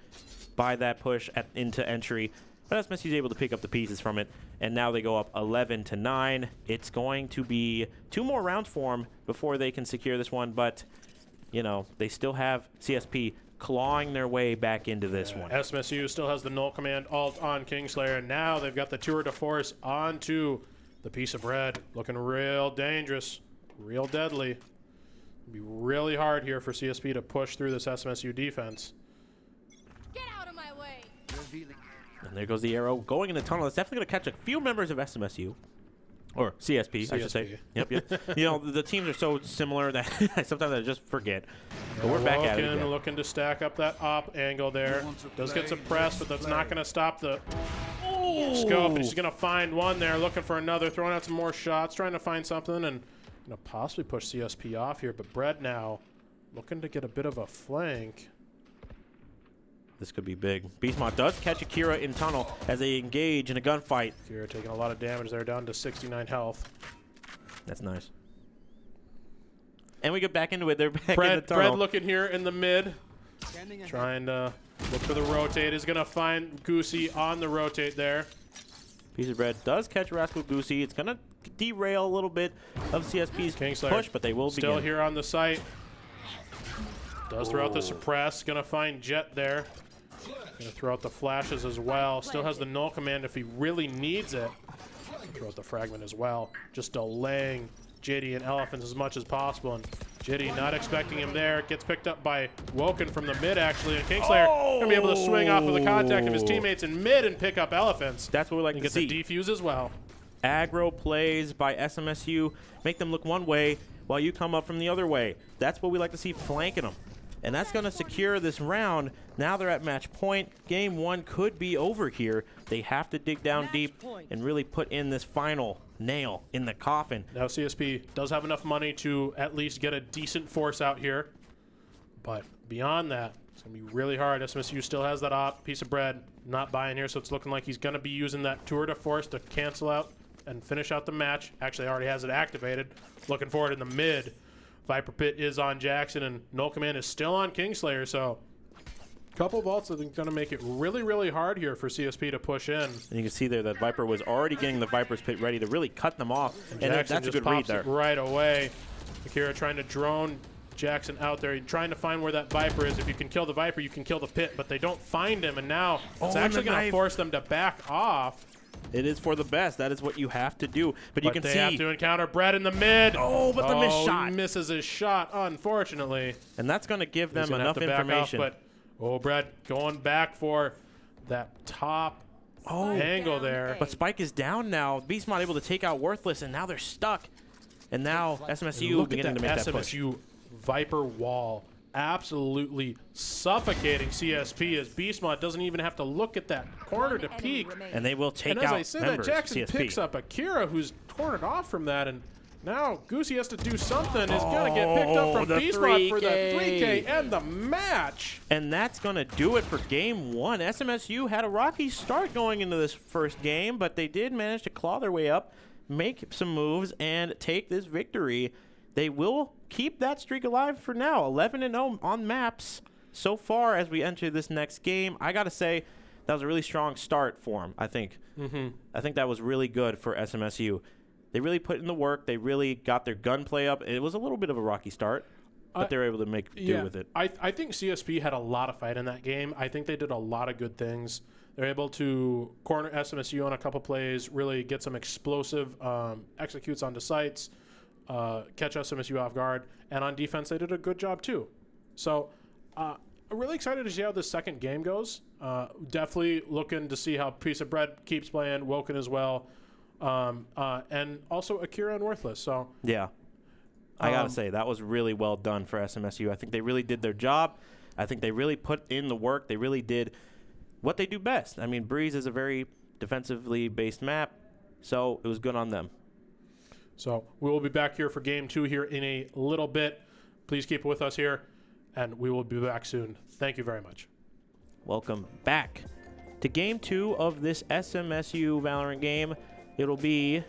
by that push into entry, but SMSU is able to pick up the pieces from it, and now they go up 11-9. It's going to be 2 more rounds for them before they can secure this one, but, you know, they still have CSP clawing their way back into this one. SMSU still has the null command alt on Kingslayer, and now they've got the tour de force onto the piece of bread. Looking real dangerous, real deadly. It'll be really hard here for CSP to push through this SMSU defense. Get out of my way! And there goes the arrow going in the tunnel. It's definitely going to catch a few members of SMSU. Or CSP, I should say. Yep. You know, the teams are so similar that sometimes I just forget. But we're back at it again. Looking to stack up that op angle there. Does get suppressed, but that's not going to stop the scope. He's going to find one there, looking for another, throwing out some more shots, trying to find something, and going to possibly push CSP off here. But Brett now looking to get a bit of a flank. This could be big. Beastmod does catch Akira in tunnel as they engage in a gunfight. Akira taking a lot of damage there, down to 69 health. That's nice. And we get back into it. They're back in the Fred tunnel. looking here in the mid. Trying to look for the rotate. Is going to find Goosey on the rotate there. Piece of bread does catch Rascal Goosey. It's going to derail a little bit of CSP's Kingslayer push, but they will still begin. here on the site. Does throw out the suppress. Going to find Jet there. Going to throw out the flashes as well. Still has the null command if he really needs it. Throw out the fragment as well. Just delaying Jitty and Elephants as much as possible. And Jitty not expecting him there. Gets picked up by Woken from the mid, actually. And Kingslayer going to be able to swing off of the contact of his teammates in mid and pick up Elephants. That's what we like and to see. Get the defuse as well. Aggro plays by SMSU make them look one way while you come up from the other way. That's what we like to see, flanking them. And that's going to secure this round. Now they're at match point. Game 1 could be over here. They have to dig down deep and really put in this final nail in the coffin. Now CSP does have enough money to at least get a decent force out here. But beyond that, it's going to be really hard. SMSU still has that op, piece of bread, not buying here, so it's looking like he's going to be using that tour de force to cancel out and finish out the match. Actually, already has it activated. Looking for it in the mid. Viper Pit is on Jackson, and Null Command is still on Kingslayer, so a couple vaults I think going to make it really, really hard here for CSP to push in. And you can see there that Viper was already getting the Viper's Pit ready to really cut them off. And Jackson that's a just good read pops there. it right away. Akira trying to drone Jackson out there, trying to find where that Viper is. If you can kill the Viper, you can kill the Pit, but they don't find him, and now it's actually going to force them to back off. It is for the best. That is what you have to do. But you can see they have to encounter Brett in the mid. Oh, but the missed shot. He misses his shot, unfortunately. And that's going to give them He's enough have to back information. off, but Brett going back for that top angle there. But Spike is down now. Beastmod able to take out Worthless, and now they're stuck. And now SMSU beginning to make that push. SMSU Viper wall absolutely suffocating CSP as Beastmod doesn't even have to look at that corner to peek. And they will take And as out I say that, members of Jackson CSP. picks up Akira, who's torn it off from that, and now Goosey has to do something. Is going to get picked up from the Beastmod for the 3K. 3K and the match. And that's going to do it for game 1. SMSU had a rocky start going into this first game, but they did manage to claw their way up, make some moves, and take this victory. They will keep that streak alive for now. 11-0 on maps so far as we enter this next game. I got to say, that was a really strong start for them, I think. I think that was really good for SMSU. They really put in the work. They really got their gunplay up. It was a little bit of a rocky start, but they were able to make do with it. I think CSP had a lot of fight in that game. I think they did a lot of good things. They're able to corner SMSU on a couple plays, really get some explosive executes onto sites, catch SMSU off guard, and on defense they did a good job too. So I'm really excited to see how this second game goes. Definitely looking to see how Piece of Bread keeps playing, Woken as well, and also Akira and Worthless. So yeah, I gotta say that was really well done for SMSU. I think they really did their job. I think they really put in the work. They really did what they do best. I mean, Breeze is a very defensively based map, so it was good on them. So we will be back here for game 2 here in a little bit. Please keep with us here, and we will be back soon. Thank you very much. Welcome back to game 2 of this SMSU Valorant game. It'll be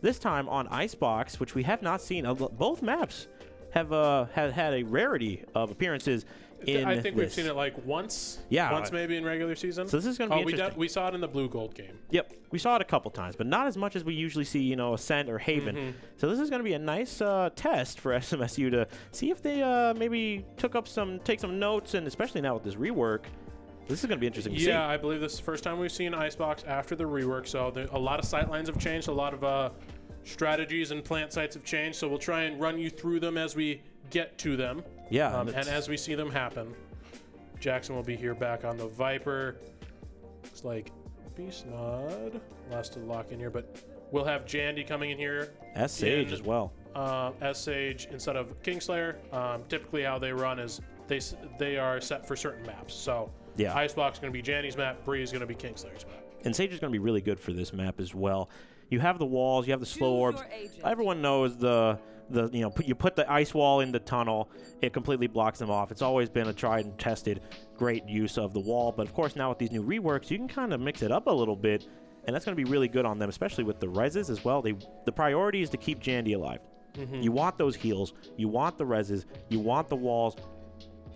this time on Icebox, which we have not seen. Both maps have had a rarity of appearances in I think this. we've seen it like once. Yeah. Once maybe in regular season. So this is going to be interesting. We saw it in the blue gold game. Yep, we saw it a couple times, but not as much as we usually see, you know, Ascent or Haven. So this is going to be a nice test for SMSU to see if they maybe take some notes, and especially now with this rework, this is going to be interesting to see. Yeah, I believe this is the first time we've seen Icebox after the rework, so a lot of sight lines have changed, a lot of strategies and plant sites have changed, so we'll try and run you through them as we get to them. Yeah. And as we see them happen. Jackson will be here back on the Viper. Looks like Beast Mod last to lock in here, but we'll have Jandy coming in here. S-Sage as well. S-Sage instead of Kingslayer. Typically how they run is they are set for certain maps. So yeah. Icebox is going to be Jandy's map, Bree is going to be Kingslayer's map. And Sage is going to be really good for this map as well. You have the walls, you have the slow orbs. Everyone knows you put the ice wall in the tunnel, it completely blocks them off. It's always been a tried and tested great use of the wall, but of course now with these new reworks, you can kind of mix it up a little bit, and that's going to be really good on them, especially with the reses as well. The priority is to keep Jandy alive. You want those heals, you want the reses, you want the walls.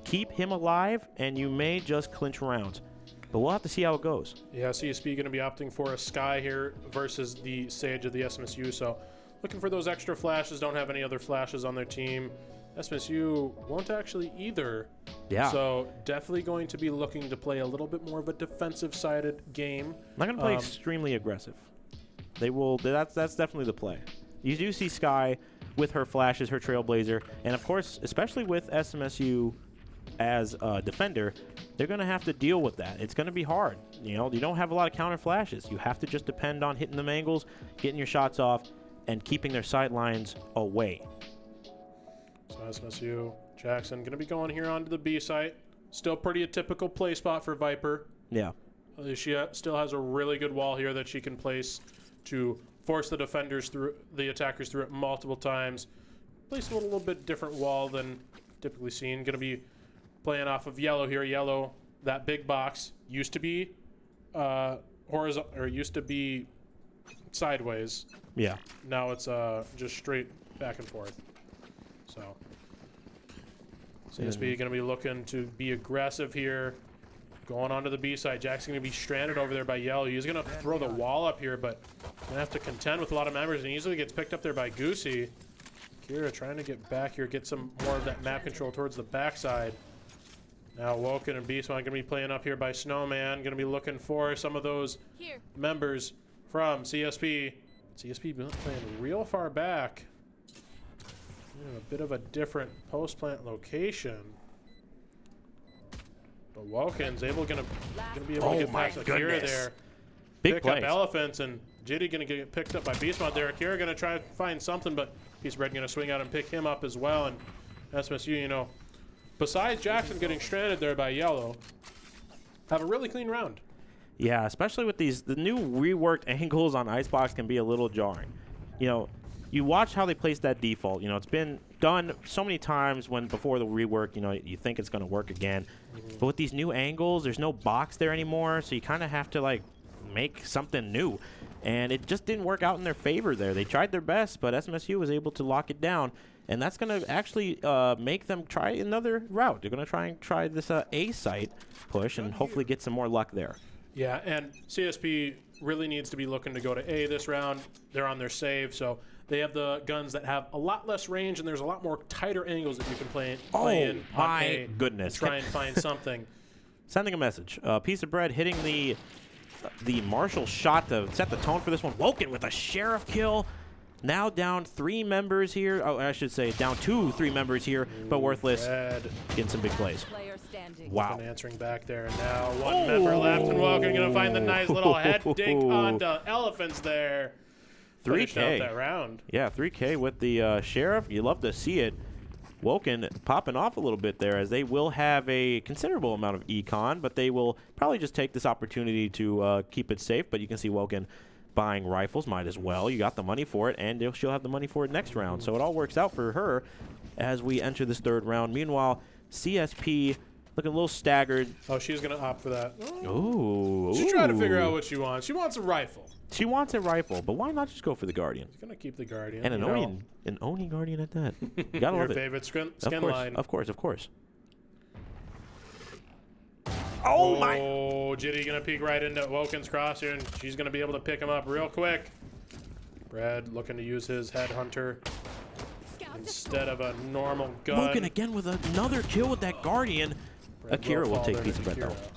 Keep him alive, and you may just clinch rounds. But we'll have to see how it goes. Yeah, CSP going to be opting for a Sky here versus the Sage of the SMSU. So looking for those extra flashes. Don't have any other flashes on their team. SMSU won't actually either. Yeah. So definitely going to be looking to play a little bit more of a defensive-sided game. Not going to play extremely aggressive. They will. That's definitely the play. You do see Sky with her flashes, her Trailblazer, and of course, especially with SMSU as a defender, they're going to have to deal with that. It's going to be hard. You know, you don't have a lot of counter flashes. You have to just depend on hitting them angles, getting your shots off, and keeping their sight lines away. So SMSU, Jackson going to be going here onto the B site. Still pretty a typical play spot for Viper. Yeah. She still has a really good wall here that she can place to force the defenders through, the attackers through it multiple times. Place a little bit different wall than typically seen. Going to be playing off of yellow here. Yellow, that big box used to be horizontal, or used to be sideways. Yeah. Now it's just straight back and forth. So CSP going to be looking to be aggressive here. Going onto the B side. Jackson going to be stranded over there by yellow. He's going to throw the wall up here, but going to have to contend with a lot of members, and easily gets picked up there by Goosey. Kira trying to get back here, get some more of that map control towards the backside. Now Woken and Beastman going to be playing up here by Snowman. Going to be looking for some of those members from CSP. CSP playing real far back. A bit of a different post-plant location. But Woken's going to be able to get past Akira there. Big pick plays. up Elephants, and Jitty going to get picked up by Beastmod there. Akira going to try to find something, but Piece of Bread going to swing out and pick him up as well. And SMSU, you know, besides Jackson getting stranded there by yellow, have a really clean round. Yeah, especially with the new reworked angles on Icebox can be a little jarring. You know, you watch how they place that default. You know, it's been done so many times before the rework, you know, you think it's going to work again. But with these new angles, there's no box there anymore, so you kind of have to, like, make something new. And it just didn't work out in their favor there. They tried their best, but SMSU was able to lock it down. And that's going to actually make them try another route. They're going to try this A site push and hopefully get some more luck there. Yeah, and CSP really needs to be looking to go to A this round. They're on their save, so they have the guns that have a lot less range, and there's a lot more tighter angles that you can play in on my A goodness. Try and find something. Sending a message. Piece of Bread hitting the Marshall shot to set the tone for this one. Woken with a sheriff kill. Now down 3 members here. Oh, I should say down 3 members here, but Worthless getting some big plays. standing. Wow. And answering back there. And now one member left, and Woken going to find the nice little head dink onto Elephants there. Finished out 3K. that round. Yeah, 3K with the Sheriff. You love to see it. Woken popping off a little bit there, as they will have a considerable amount of econ, but they will probably just take this opportunity to keep it safe. But you can see Woken buying rifles, might as well. You got the money for it, and she'll have the money for it next round. So it all works out for her as we enter this third round. Meanwhile, CSP looking a little staggered. Oh, she's going to opt for that. Ooh. She's trying to figure out what she wants. She wants a rifle. She wants a rifle, but why not just go for the Guardian? She's going to keep the Guardian. And an Oni Guardian at that. You gotta Your love it. favorite skin line. Of course. Oh my! Oh, Jitty going to peek right into Woken's crosshair, and she's going to be able to pick him up real quick. Brad looking to use his headhunter instead of a normal gun. Woken again with another kill with that Guardian. Brad Akira will fall take there piece to of bread though. Akira.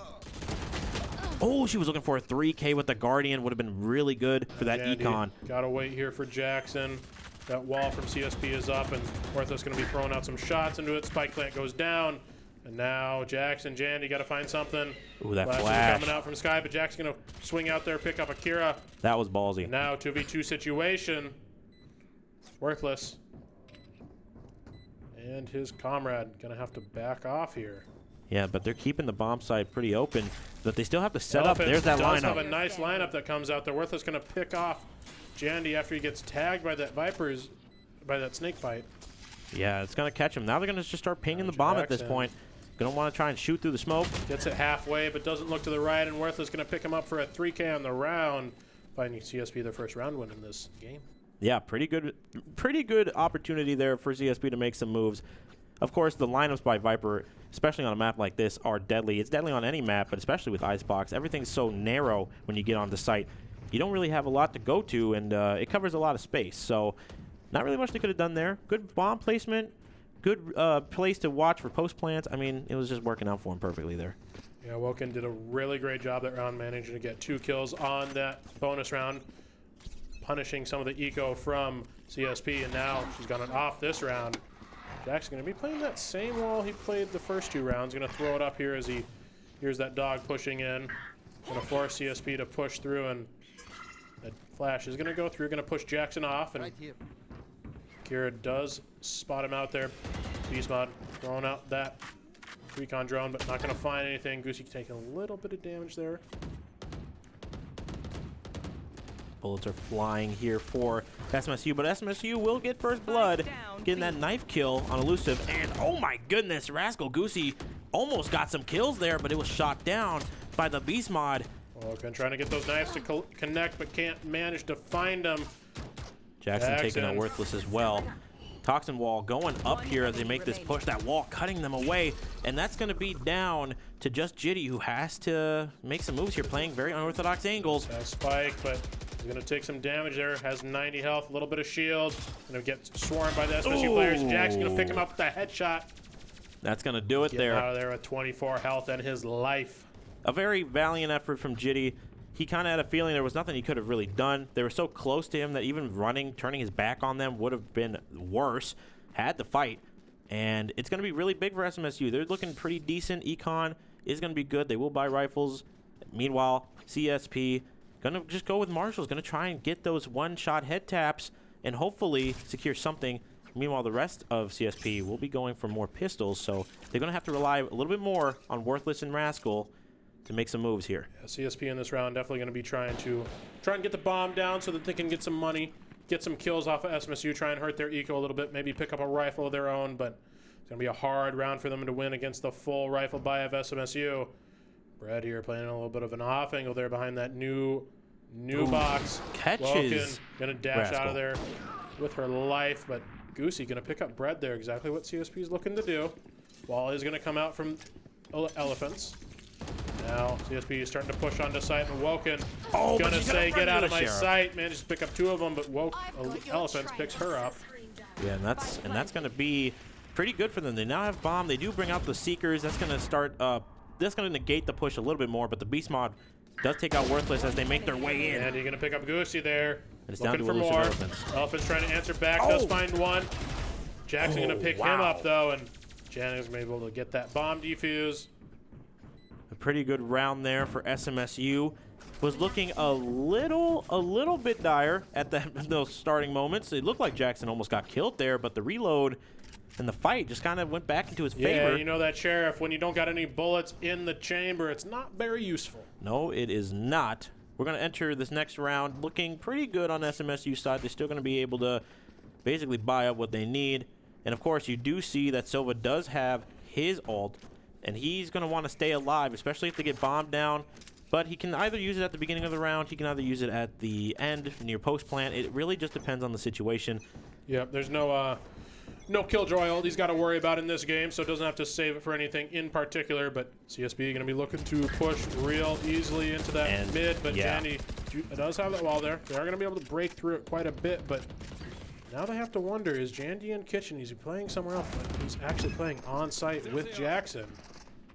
Oh, she was looking for a 3K with the Guardian. Would have been really good for that Jandy, econ. Gotta wait here for Jackson. That wall from CSP is up, and Worthless going to be throwing out some shots into it. Spike plant goes down. And now Jackson, Jandy got to find something. Ooh, that Flash flash. coming out from Sky, but Jackson's going to swing out there, pick up Akira. That was ballsy. And now 2v2 situation. Worthless. And his comrade going to have to back off here. Yeah, but they're keeping the bomb site pretty open. But they still have to set up. Elephants There's that does lineup. have a nice lineup that comes out there. Worthless going to pick off Jandy after he gets tagged by that snake bite. Yeah, it's going to catch him. Now they're going to just start pinging the bomb at this Jackson. point. Going to want to try and shoot through the smoke. Gets it halfway, but doesn't look to the right, and Worthless going to pick him up for a 3K on the round, finding CSP their first round win in this game. Yeah, pretty good opportunity there for CSP to make some moves. Of course, the lineups by Viper, especially on a map like this, are deadly. It's deadly on any map, but especially with Icebox. Everything's so narrow when you get onto site. You don't really have a lot to go to, and it covers a lot of space. So not really much they could have done there. Good bomb placement. Good place to watch for post plants. I mean, it was just working out for him perfectly there. Yeah, Woken did a really great job that round, managing to get 2 kills on that bonus round, punishing some of the eco from CSP, and now she's gone off this round. Jack's going to be playing that same wall he played the first 2 rounds. Going to throw it up here as he hears that dog pushing in. Going to force CSP to push through, and that flash is going to go through. Going to push Jackson off, and Kira does spot him out there. Beast Mod throwing out that recon drone, but not going to find anything. Goosey taking a little bit of damage there. Bullets are flying here for SMSU, but SMSU will get first blood, getting that knife kill on Elusive. And oh my goodness, Rascal Goosey almost got some kills there, but it was shot down by the Beast Mod. Woken trying to get those knives to connect, but can't manage to find them. Jackson taking out Worthless as well. Toxin wall going up here as they make this push. That wall cutting them away, and that's going to be down to just Jitty, who has to make some moves here, playing very unorthodox angles. Spike, but he's going to take some damage there. Has 90 health, a little bit of shield. Going to get swarmed by the SMSU players. Jack's going to pick him up with a headshot. That's going to do it Getting there. out of there with 24 health and his life. A very valiant effort from Jitty. He kind of had a feeling there was nothing he could have really done. They were so close to him that even running, turning his back on them would have been worse. Had to fight. And it's going to be really big for SMSU. They're looking pretty decent. Econ is going to be good. They will buy rifles. Meanwhile, CSP going to just go with Marshall's. Going to try and get those one-shot head taps and hopefully secure something. Meanwhile, the rest of CSP will be going for more pistols. So they're going to have to rely a little bit more on Worthless and Rascal to make some moves here. Yeah, CSP in this round definitely going to be trying and get the bomb down so that they can get some money, get some kills off of SMSU, try and hurt their eco a little bit, maybe pick up a rifle of their own, but it's going to be a hard round for them to win against the full rifle buy of SMSU. Brad here playing a little bit of an off angle there behind that new box. Catches Woken going to dash Rascal out of there with her life, but Goosey going to pick up Brad there, exactly what CSP is looking to do. Wall is going to come out from Elephants. Now CSP is starting to push onto site, and Woken gonna say, "Get out of my sight!" Manages to pick up 2 of them, but Elephants picks her up. Yeah, and that's gonna be pretty good for them. They now have bomb. They do bring out the Seekers. That's gonna start. That's gonna negate the push a little bit more. But the Beast Mod does take out Worthless as they make their way in. And you're gonna pick up Goosey there. And it's Looking down to for Elusive more. Elephants. Elephants trying to answer back. Does find one. Jackson gonna pick him wow. up though, and Janet's able to get that bomb defuse. pretty good round there for SMSU. Was looking a little bit dire at those starting moments. It looked like Jackson almost got killed there, but the reload and the fight just kind of went back into his favor. Yeah, you know that, Sheriff, when you don't got any bullets in the chamber, it's not very useful. No, it is not. We're going to enter this next round looking pretty good on SMSU side. They're still going to be able to basically buy up what they need. And, of course, you do see that Silva does have his ult, and he's going to want to stay alive, especially if they get bombed down. But he can either use it at the beginning of the round, he can either use it at the end near post plant. It really just depends on the situation. Yeah, there's no killjoy ult he's got to worry about in this game, so doesn't have to save it for anything in particular. But CSP going to be looking to push real easily into that mid, but yeah. Jandy does have that wall there. They are going to be able to break through it quite a bit, but now they have to wonder, is Jandy in kitchen? Is he playing somewhere else? But he's actually playing on site with Jackson.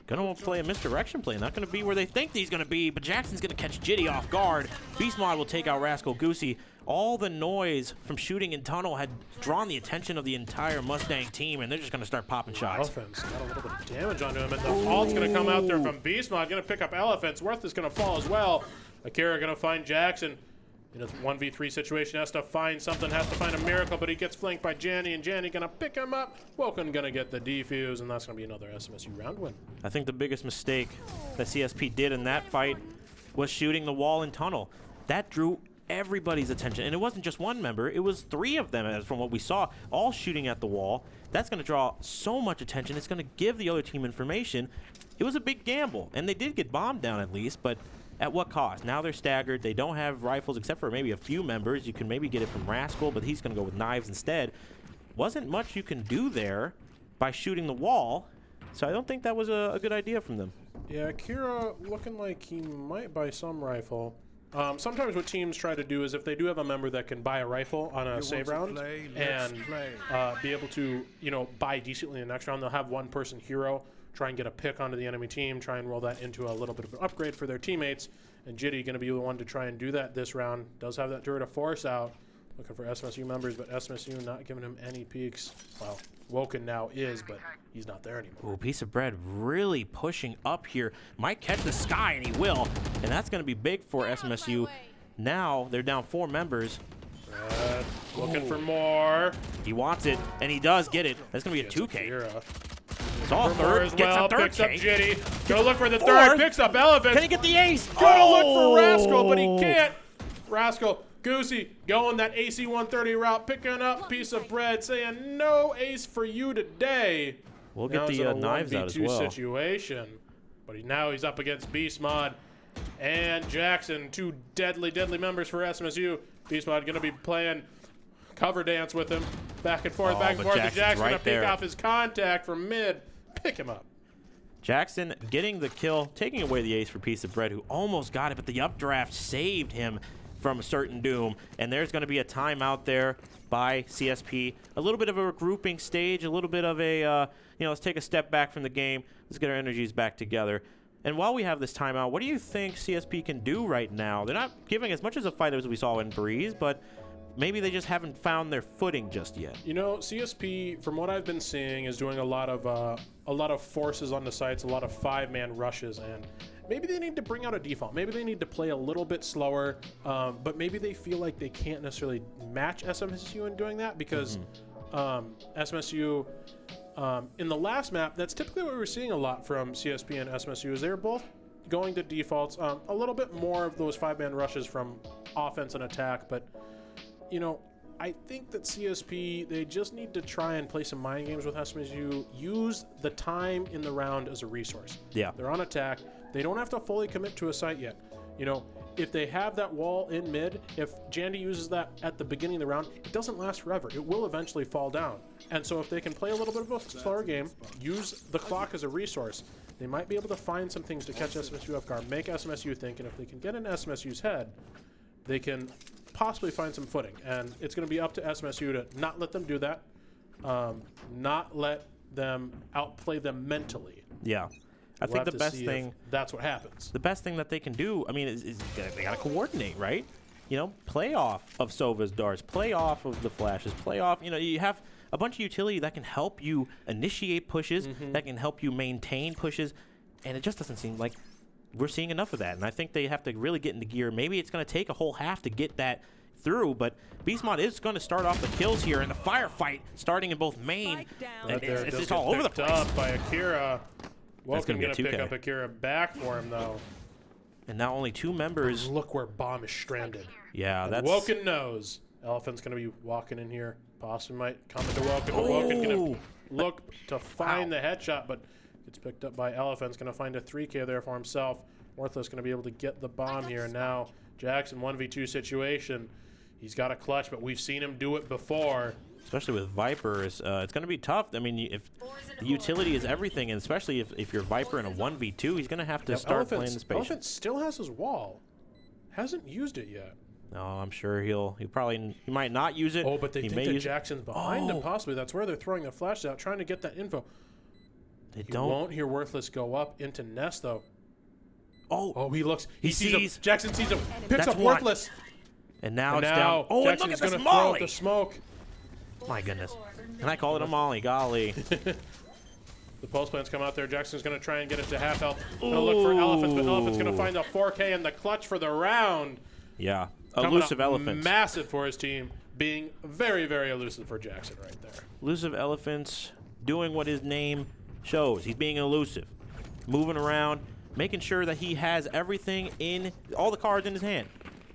Gonna play a misdirection play, not gonna be where they think he's gonna be, but Jackson's gonna catch Jitty off guard. Beast Mod will take out Rascal Goosey. All the noise from shooting in tunnel had drawn the attention of the entire Mustang team, and they're just gonna start popping shots. Elephant's got a little bit of damage onto him, and the ult's gonna come out there from Beast Mod, gonna pick up Elephant's. Worth is gonna fall as well. Akira gonna find Jackson. In a 1v3 situation, has to find something, has to find a miracle, but he gets flanked by Janny, and Janny gonna pick him up. Woken gonna get the defuse, and that's gonna be another SMSU round win. I think the biggest mistake that CSP did in that fight was shooting the wall in tunnel. That drew everybody's attention, and it wasn't just one member, it was 3 of them, as from what we saw, all shooting at the wall. That's gonna draw so much attention, it's gonna give the other team information. It was a big gamble, and they did get bombed down at least, but at what cost? Now they're staggered. They don't have rifles except for maybe a few members. You can maybe get it from Rascal, but he's going to go with knives instead. Wasn't much you can do there by shooting the wall, so I don't think that was a good idea from them. Yeah, Akira looking like he might buy some rifle. Sometimes what teams try to do is if they do have a member that can buy a rifle on a save round and be able to, buy decently in the next round, they'll have one person hero, try and get a pick onto the enemy team, try and roll that into a little bit of an upgrade for their teammates. And Jitty going to be the one to try and do that this round. Does have that turret of force out. Looking for SMSU members, but SMSU not giving him any peeks. Well, Woken now is, but he's not there anymore. Ooh, Piece of Bread really pushing up here. Might catch the sky, and he will. And that's going to be big for SMSU. Now they're down 4 members. Looking for more. He wants it, and he does get it. That's going to be a 2K. Akira. Saw a third, as gets well, a third picks up K. Jitty. Gonna look for the Fourth. third, picks up Elephant. Can he get the ace? Gonna look for Rascal, but he can't. Rascal, Goosey going that AC 130 route, picking up Piece of Bread, saying no ace for you today. We'll Now get it's the in a knives out as 1v2 well. situation, but now he's up against Beast Mod and Jackson, 2 deadly members for SMSU. Beast Mod gonna be playing cover dance with him, back and forth, back and forth. Jackson's Jackson right gonna pick there. off his contact from mid, pick him up. Jackson getting the kill, taking away the ace for Piece of Bread, who almost got it, but the updraft saved him from a certain doom. And there's going to be a timeout there by CSP. A little bit of a regrouping stage, a little bit of a, let's take a step back from the game. Let's get our energies back together. And while we have this timeout, what do you think CSP can do right now? They're not giving as much as a fight as we saw in Breeze, but maybe they just haven't found their footing just yet. CSP, from what I've been seeing, is doing a lot of forces on the sites, a lot of 5-man rushes, and maybe they need to bring out a default. Maybe they need to play a little bit slower, but maybe they feel like they can't necessarily match SMSU in doing that because SMSU, in the last map, that's typically what we were seeing a lot from CSP and SMSU is they were both going to defaults, a little bit more of those 5-man rushes from offense and attack, but I think that CSP, they just need to try and play some mind games with SMSU, use the time in the round as a resource. Yeah. They're on attack. They don't have to fully commit to a site yet. If they have that wall in mid, if Jandy uses that at the beginning of the round, it doesn't last forever. It will eventually fall down. And so if they can play a little bit of a slower game, use the clock as a resource, they might be able to find some things to catch SMSU off guard, make SMSU think, and if they can get in SMSU's head, they can possibly find some footing. And it's going to be up to SMSU to not let them do that, not let them outplay them mentally. Yeah. I think the best thing, that's what happens. The best thing that they can do, is they got to coordinate, right? Play off of Sova's darts, play off of the flashes, play off, you have a bunch of utility that can help you initiate pushes, that can help you maintain pushes, and it just doesn't seem like we're seeing enough of that, and I think they have to really get into gear. Maybe it's going to take a whole half to get that through, but Beastmod is going to start off the kills here, and the firefight starting in both main. And it's all over the place. Up by Akira. Woken going to pick up Akira back for him, though. And now only 2 members. Look where Bomb is stranded. Yeah, and that's... Woken knows. Elephant's going to be walking in here. Possibly might come into Woken. Woken going to look to find the headshot, but gets picked up by Elephant's going to find a 3K there for himself. Worthless going to be able to get the bomb here. And now Jackson 1v2 situation. He's got a clutch, but we've seen him do it before. Especially with Viper, it's going to be tough. I mean, if the utility is everything, and especially if you're Viper in a 1v2, he's going to have to start playing the space. Elephant still has his wall. Hasn't used it yet. No, I'm sure he might not use it. Oh, but they he think that Jackson's behind him possibly. That's where they're throwing the flash out, trying to get that info. They don't. Won't hear Worthless go up into Nest, though. Oh, he looks. He sees him. Jackson sees him. Picks That's up Worthless. And now it's down. Oh, and look at this throw molly. the smoke. My goodness. And I call it a molly. Golly. The pulse plants come out there. Jackson's going to try and get it to half health. Going to look for Elephants, but Elephant's going to find the 4K and the clutch for the round. Yeah. Elusive Elephants. Massive for his team. Being very, very elusive for Jackson right there. Elusive Elephants doing what his name shows. He's being elusive. Moving around. Making sure that he has everything in, all the cards in his hand.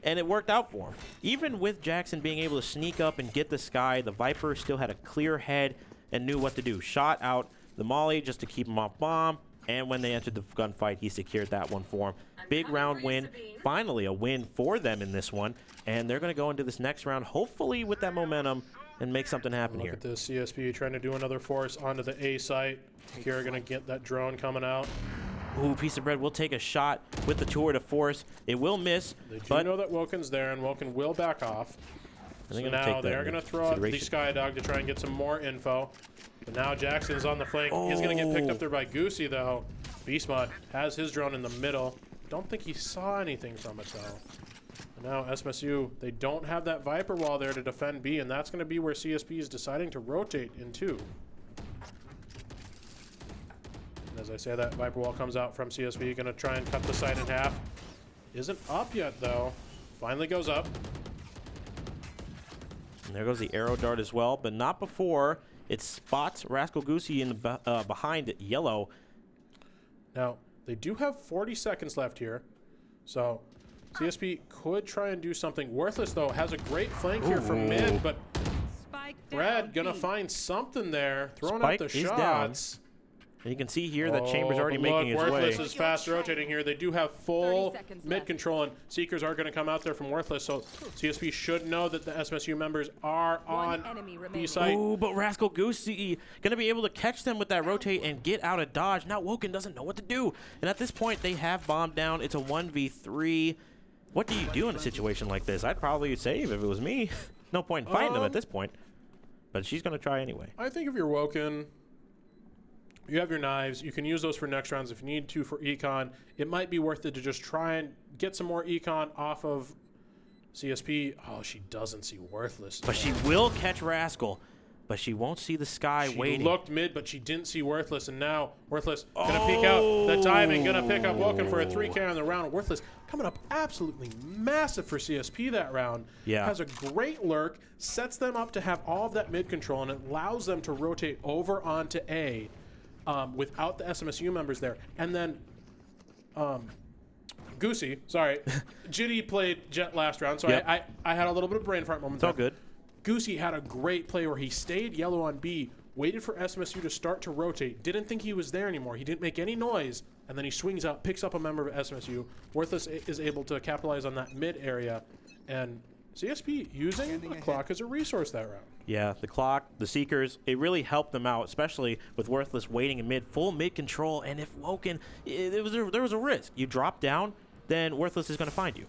And it worked out for him. Even with Jackson being able to sneak up and get the sky, the Viper still had a clear head and knew what to do. Shot out the molly just to keep him off bomb. And when they entered the gunfight, he secured that one for him. Big round win. Finally a win for them in this one. And they're going to go into this next round, hopefully with that momentum, and make something happen here. Look at this CSP trying to do another force onto the A site. Kira going to get that drone coming out. Ooh, Piece of Bread will take a shot with the tour de force. It will miss. They do know that Woken's there, and Woken will back off. So now they're going to throw out the Skydog to try and get some more info. But now Jackson's on the flank. He's going to get picked up there by Goosey, though. Beastmod has his drone in the middle. Don't think he saw anything from it, though. And now SMSU, they don't have that Viper wall there to defend B, and that's going to be where CSP is deciding to rotate into. As I say, that Viper wall comes out from CSP, going to try and cut the site in half. Isn't up yet, though. Finally goes up. And there goes the arrow dart as well, but not before it spots Rascal Goosey in the behind yellow. Now, they do have 40 seconds left here, so CSP could try and do something. Worthless, though, has a great flank here from mid, but Red going to find something there, throwing out the shots. And you can see here that Chamber's already making his way. Worthless is fast rotating here. They do have full mid control, and Seekers are going to come out there from Worthless, so CSP should know that the SMSU members are on B site. Ooh, but Rascal Goosey going to be able to catch them with that rotate and get out of dodge. Now Woken doesn't know what to do. And at this point, they have bombed down. It's a 1v3. What do you do in a situation like this? I'd probably save if it was me. No point in fighting them at this point. But she's going to try anyway. I think if you're Woken, you have your knives. You can use those for next rounds if you need to for econ. It might be worth it to just try and get some more econ off of CSP. Oh, she doesn't see Worthless. But she will catch Rascal. But she won't see the sky waiting. She looked mid, but she didn't see Worthless. And now Worthless going to peek out. The timing going to pick up Woken for a 3K on the round. Worthless coming up absolutely massive for CSP that round. Yeah. Has a great lurk, sets them up to have all of that mid control, and it allows them to rotate over onto A. Without the SMSU members there. And then Goosey, sorry, Jitty played Jet last round, so I had a little bit of brain fart moment. It's all good. Goosey had a great play where he stayed yellow on B, waited for SMSU to start to rotate, didn't think he was there anymore. He didn't make any noise, and then he swings out, picks up a member of SMSU. Worthless is able to capitalize on that mid area, and CSP using the clock as a resource that round. Yeah, the clock, the Seekers, it really helped them out, especially with Worthless waiting in mid, full mid control. And if Woken, there was a risk. You drop down, then Worthless is going to find you.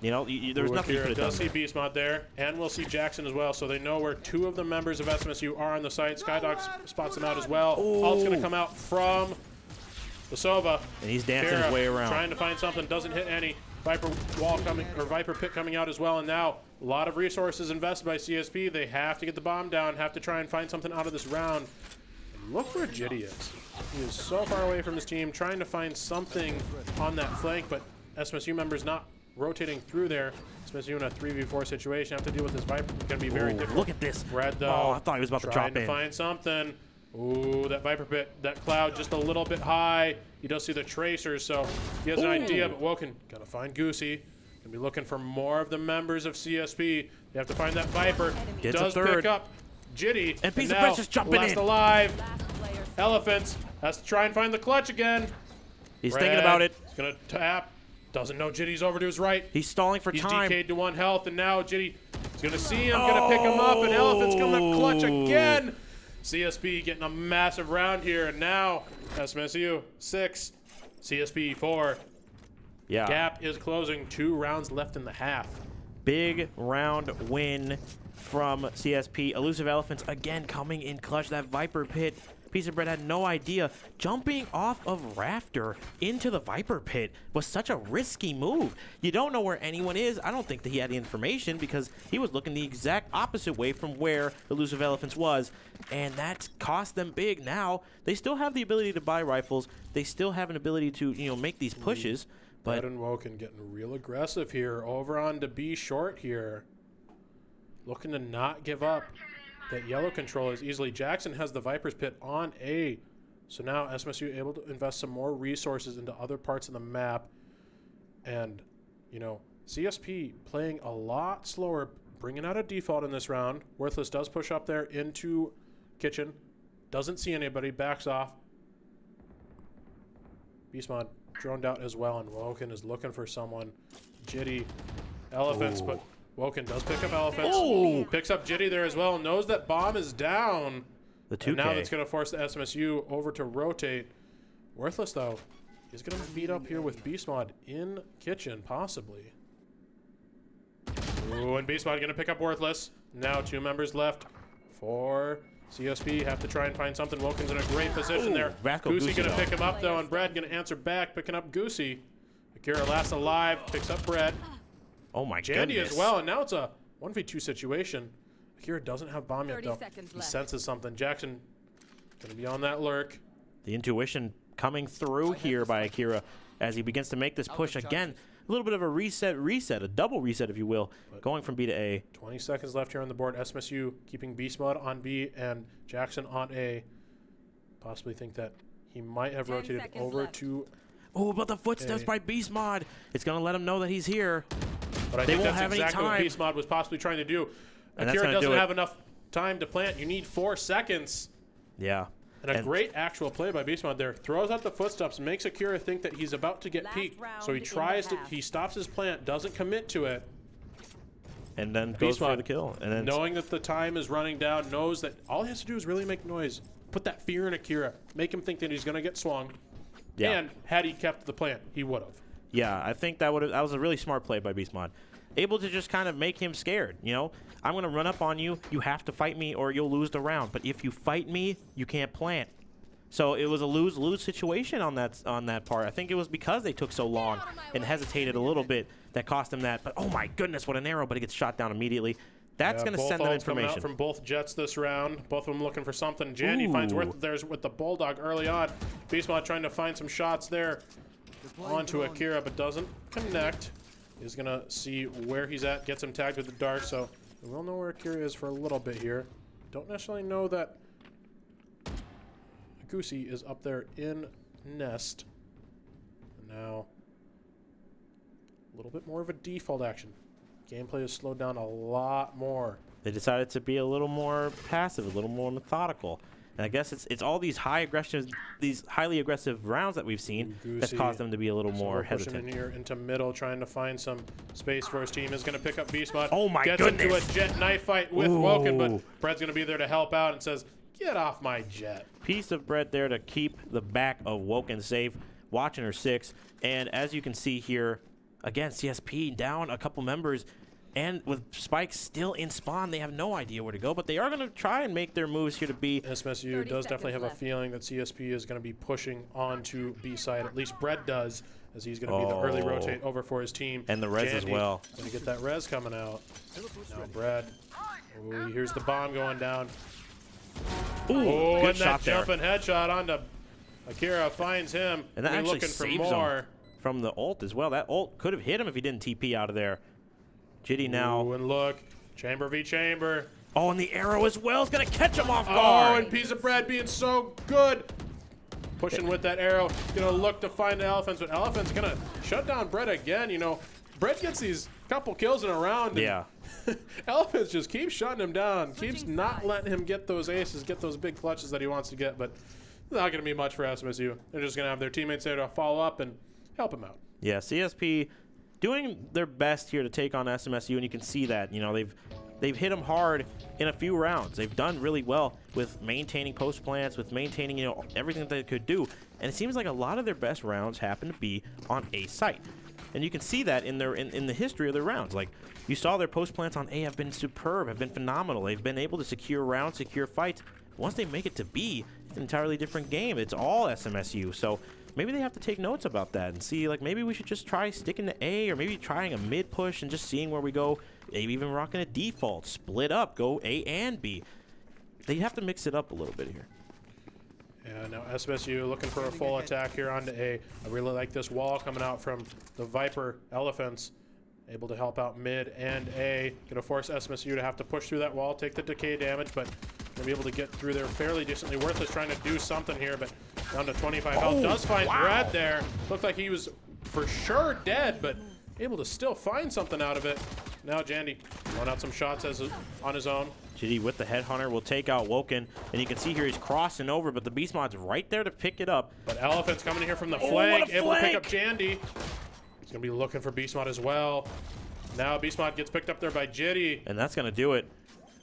You know, there was nothing you could have done. Does see Beastmod there, and we'll see Jackson as well. So they know where two of the members of SMSU are on the site. Skydog spots them out as well. Ult's going to come out from the Sova. And he's dancing his way around. Trying to find something, doesn't hit any. Viper wall coming, or Viper pit coming out as well, and now a lot of resources invested by CSP. They have to get the bomb down, have to try and find something out of this round. look where Jitty is. He is so far away from his team, trying to find something on that flank, but SMSU members not rotating through there. SMSU in a 3v4 situation, have to deal with this Viper. It's going to be very difficult. Look at this. Red, though. Oh, I thought he was about to drop in. Trying to find something. Ooh, that Viper pit, that cloud just a little bit high. He does see the tracers, so he has an idea, but Woken got to find Goosey. Gonna be looking for more of the members of CSP. They have to find that Viper. Gets does a third. pick up Jitty. And Piece of now, Precious jumping last in. alive. Last player Elephants has to try and find the clutch again. He's Red thinking about it. He's gonna tap. Doesn't know Jitty's over to his right. He's stalling for He's time. DK'd to 1 health, and now Jitty is gonna see him, gonna pick him up, and Elephant's coming up clutch again. CSP getting a massive round here, and now SMSU 6, CSP 4. Yeah. Gap is closing. 2 rounds left in the half. Big round win from CSP. Elusive Elephants again coming in clutch. That Viper pit. Piece of Bread had no idea. Jumping off of Rafter into the Viper pit was such a risky move. You don't know where anyone is. I don't think that he had the information because he was looking the exact opposite way from where Elusive Elephants was. And that cost them big. Now, they still have the ability to buy rifles. They still have an ability to, make these pushes. But Red and Woken getting real aggressive here. Over on to B short here. Looking to not give up. That yellow control is easily. Jackson has the Viper's pit on A. So now SMSU able to invest some more resources into other parts of the map. And, CSP playing a lot slower, bringing out a default in this round. Worthless does push up there into kitchen. Doesn't see anybody, backs off. Beastmod droned out as well, and Woken is looking for someone. Jitty, Elephants, but Woken does pick up Elephants. Oh. Picks up Jitty there as well, knows that bomb is down. the 2K. And now that's going to force the SMSU over to rotate. Worthless, though, is going to meet up here with Beastmod in kitchen, possibly. Ooh, and Beastmod going to pick up Worthless. Now 2 members left for CSP. Have to try and find something. Woken's in a great position there. Goosey going to pick him up, though, and Brad going to answer back, picking up Goosey. Akira last alive, picks up Brad. Oh my Jandy goodness. as well, and now it's a 1v2 situation. Akira doesn't have bomb yet, 30 though. seconds He left. senses something. Jackson going to be on that lurk. The intuition coming through here by Akira as he begins to make this push again. A little bit of a reset, a double reset, if you will, going from B to A. 20 seconds left here on the board. SMSU keeping Beast Mode on B and Jackson on A. Possibly think that he might have 10 rotated seconds over left. to... Oh, but the footsteps by Beast Mod. It's going to let him know that he's here. But I They think won't that's have any exactly what time. Beast Mod was possibly trying to do. And that's Akira gonna do doesn't it. have enough time to plant. You need 4 seconds. Yeah. And a great actual play by Beast Mod there. Throws out the footsteps, makes Akira think that he's about to get Last peeked. round So he in tries the to, half. he stops his plant, doesn't commit to it. And then goes Beast for Mod, the kill. And then knowing that the time is running down, knows that all he has to do is really make noise. Put that fear in Akira. Make him think that he's going to get swung. Yeah. And had he kept the plant, he would have. Yeah, I think that was a really smart play by Beast Mod. Able to just kind of make him scared, I'm going to run up on you. You have to fight me or you'll lose the round. But if you fight me, you can't plant. So it was a lose-lose situation on that part. I think it was because they took so long and hesitated a little bit that cost him that. But oh my goodness, what an arrow, but it gets shot down immediately. That's going to send them ults coming out information. from both jets this round. Both of them looking for something. Jandy finds Worth theirs with the Bulldog early on. Beastmod trying to find some shots there onto Akira, but doesn't connect. He's going to see where he's at, gets him tagged with the dart, so we will know where Akira is for a little bit here. Don't necessarily know that Goosey is up there in Nest. Now, a little bit more of a default action. Gameplay has slowed down a lot more. They decided to be a little more passive, a little more methodical. And I guess it's all these highly aggressive rounds that we've seen that's caused them to be a little more Pushing hesitant. in here into middle, trying to find some space for his team. Is going to pick up Beast Mod. Oh my Gets goodness. into a jet knife fight with Woken, but Brad's going to be there to help out and says, "Get off my jet." Piece of bread there to keep the back of Woken safe. Watching her 6. And as you can see here, again, CSP down a couple members. And with Spike still in spawn, they have no idea where to go. But they are going to try and make their moves here to B. SMSU does definitely have a feeling that CSP is going to be pushing onto B side. At least Brett does, as he's going to be the early rotate over for his team. And the res as well. Going to get that res coming out. Now Brad. Oh, he hears the bomb going down. Oh, good and shot that there. jumping headshot onto Akira finds him. And that actually looking for saves more. him from the ult as well. That ult could have hit him if he didn't TP out of there. Jitty now. Ooh, and look, chamber v chamber. Oh, and the arrow as well is going to catch him off Oh, guard. and Piece of Bread being so good. Pushing with that arrow. Gonna look to find the Elephants, but Elephant's gonna shut down Bread again. You know, Bread gets these couple kills in a round. Yeah. Elephants just keeps shutting him down. Keeps not letting him get those aces, get those big clutches that he wants to get, but it's not gonna be much for SMSU. They're just gonna have their teammates there to follow up and help him out. Yeah, CSP doing their best here to take on SMSU, and you can see that. You know, they've hit them hard in a few rounds. They've done really well with maintaining post plants, with maintaining, you know, everything that they could do. And it seems like a lot of their best rounds happen to be on A site. And you can see that in their in the history of their rounds. Like, you saw their post plants on A have been superb, have been phenomenal. They've been able to secure rounds, secure fights. Once they make it to B, it's an entirely different game. It's all SMSU. So maybe they have to take notes about that and see, like, maybe we should just try sticking to A, or maybe trying a mid push and just seeing where we go. Maybe even rocking a default, split up, go A and B. They have to mix it up a little bit here. Yeah, now SMSU looking for a full attack here onto A. I really like this wall coming out from the Viper Elephants. Able to help out mid and A. Gonna force SMSU to have to push through that wall, take the decay damage, but gonna be able to get through there fairly decently. Worthless trying to do something here, but down to 25 health. Does find Brad there. Looked like he was for sure dead, but able to still find something out of it. Now Jandy throwing out some shots on his own. Jitty with the headhunter will take out Woken, and you can see here he's crossing over, but the Beast Mod's right there to pick it up. But Elephant's coming in here from the what flank, a able to pick flank! up Jandy. He's gonna be looking for Beast Mod as well. Now Beast Mod gets picked up there by Jitty. And that's going to do it.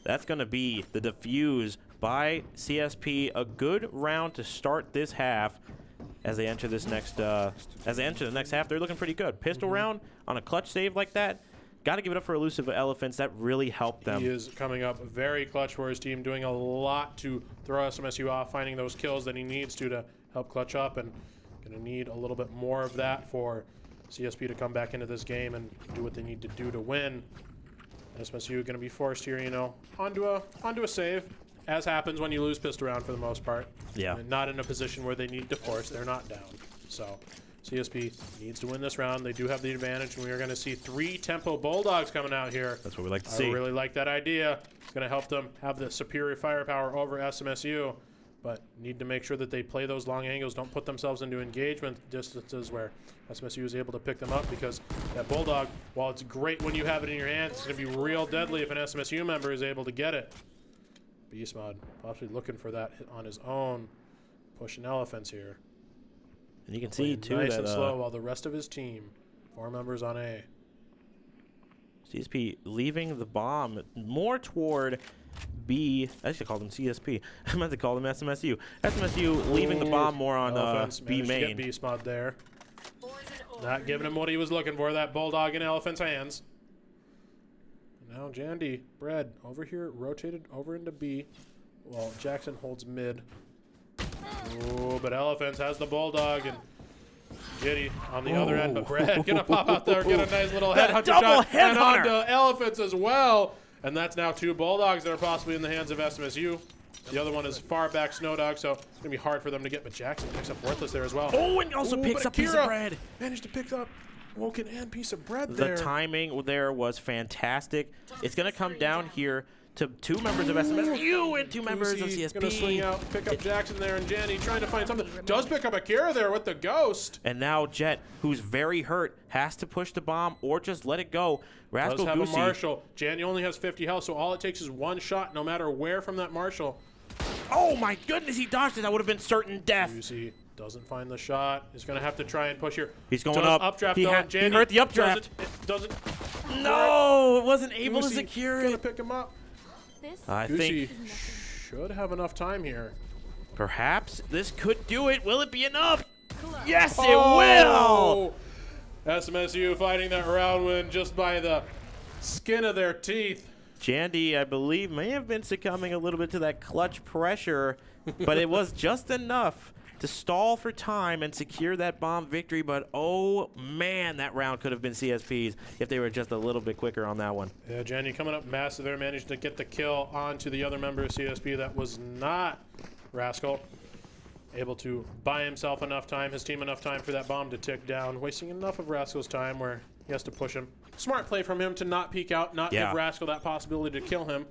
That's going to be the defuse by CSP. A good round to start this half. As they enter this next, the next half, they're looking pretty good. Pistol round on a clutch save like that. Got to give it up for Elusive Elephants. That really helped them. He is coming up very clutch for his team, doing a lot to throw SMSU off, finding those kills that he needs to help clutch up, and going to need a little bit more of that for CSP to come back into this game and do what they need to do to win. SMSU going to be forced here, you know, onto a save, as happens when you lose pistol round for the most part. Yeah. And not in a position where they need to force. They're not down. So CSP needs to win this round. They do have the advantage, and we are going to see 3 tempo Bulldogs coming out here. That's what we like to I see. really like that idea. It's going to help them have the superior firepower over SMSU, but need to make sure that they play those long angles, don't put themselves into engagement distances where SMSU is able to pick them up, because that Bulldog, while it's great when you have it in your hands, it's going to be real deadly if an SMSU member is able to get it. Beast Mod possibly looking for that hit on his own, pushing Elephants here. And you can see, too, nice that and slow while the rest of his team, 4 members on A. CSP leaving the bomb more toward B. I should call them CSP. I meant to call them SMSU. SMSU leaving the bomb more on Elephants B managed to get main. Beast Mod there. Not giving him what he was looking for, that Bulldog in Elephant's hands. Now Jandy, Bread, over here, rotated over into B. Well, Jackson holds mid. Ooh, but Elephants has the Bulldog, and Jitty on the other end, but Bread gonna pop out there, get a nice little That headhunter double shot, and headhunter. onto Elephants as well. And that's now 2 Bulldogs that are possibly in the hands of SMSU. The other one is far back Snowdog, so it's gonna be hard for them to get, but Jackson picks up Worthless there as well. Oh, and also Ooh, picks but up Piece of Akira Bread. managed to pick up Woken and Piece of Bread The there. timing there was fantastic. It's going to come down here to 2 members of SMSU and 2 members of Goosey gonna swing CSP. out, pick up Jackson there, and Jandy trying to find something. Does pick up Akira there with the Ghost. And now Jet, who's very hurt, has to push the bomb or just let it go. Does Rascal have a Goosey. Marshall. Jandy only has 50 health, so all it takes is 1 shot, no matter where from that Marshall. Oh my goodness, he dodged it. That would have been certain death. Goosey doesn't find the shot. He's going to have to try and push here. He's going Does up. Updraft He though, ha- and he Jandy hurt the updraft. Doesn't No, it wasn't able to Goosey secure gonna it. pick him up. This I Goosey think should have enough time here. perhaps this could do it. Will it be enough? Yes, it Oh! SMSU fighting that round win just by the skin of their teeth. Jandy, I believe, may have been succumbing a little bit to that clutch pressure, but it was just enough to stall for time and secure that bomb victory, but oh man, that round could have been CSP's if they were just a little bit quicker on that one. Yeah, Jenny coming up massive there, managed to get the kill onto the other member of CSP. That was not Rascal. Able to buy himself enough time, his team enough time for that bomb to tick down, wasting enough of Rascal's time where he has to push him. Smart play from him to not peek out, not give Rascal that possibility to kill him.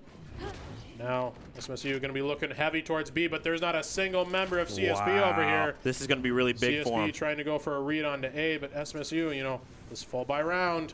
Now, SMSU going to be looking heavy towards B, but there's not a single member of CSP over here. This is going to be really big for him. CSP trying to go for a read onto A, but SMSU, you know, is full by round.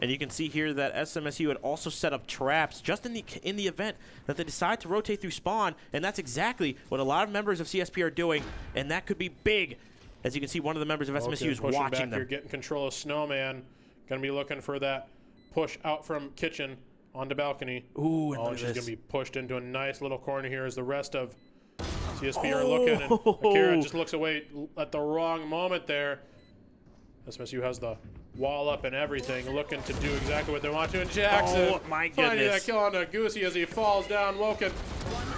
And you can see here that SMSU had also set up traps just in the event that they decide to rotate through spawn, and that's exactly what a lot of members of CSP are doing, and that could be big. As you can see, one of the members of SMSU is watching back them. Here, getting control of Snowman. Going to be looking for that push out from kitchen onto balcony. Ooh, and she's going to be pushed into a nice little corner here as the rest of CSP are looking, and Akira just looks away at the wrong moment there. SMSU has the wall up and everything, looking to do exactly what they want to. And Jackson finding that kill onto Goosey as he falls down. Woken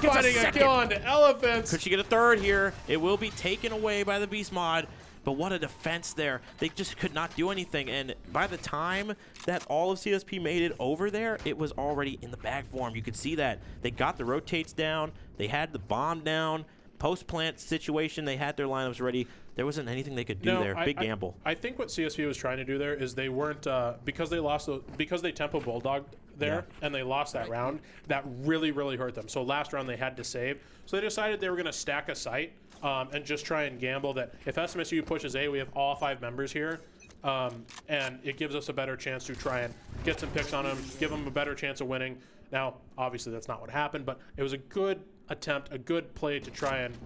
finding a kill onto Elephants. Could she get a third here? It will be taken away by the Beast Mod. But what a defense there. They just could not do anything. And by the time that all of CSP made it over there, it was already in the bag form. You could see that. They got the rotates down. They had the bomb down. Post-plant situation, they had their lineups ready. There wasn't anything they could do there. Big gamble. I think what CSP was trying to do there is they weren't because they tempo bulldogged there and they lost that round. That really hurt them. So last round they had to save. So they decided they were going to stack a site and just try and gamble that if SMSU pushes A, we have all 5 members here, and it gives us a better chance to try and get some picks on them, give them a better chance of winning. Now, obviously that's not what happened, but it was a good attempt, a good play to try and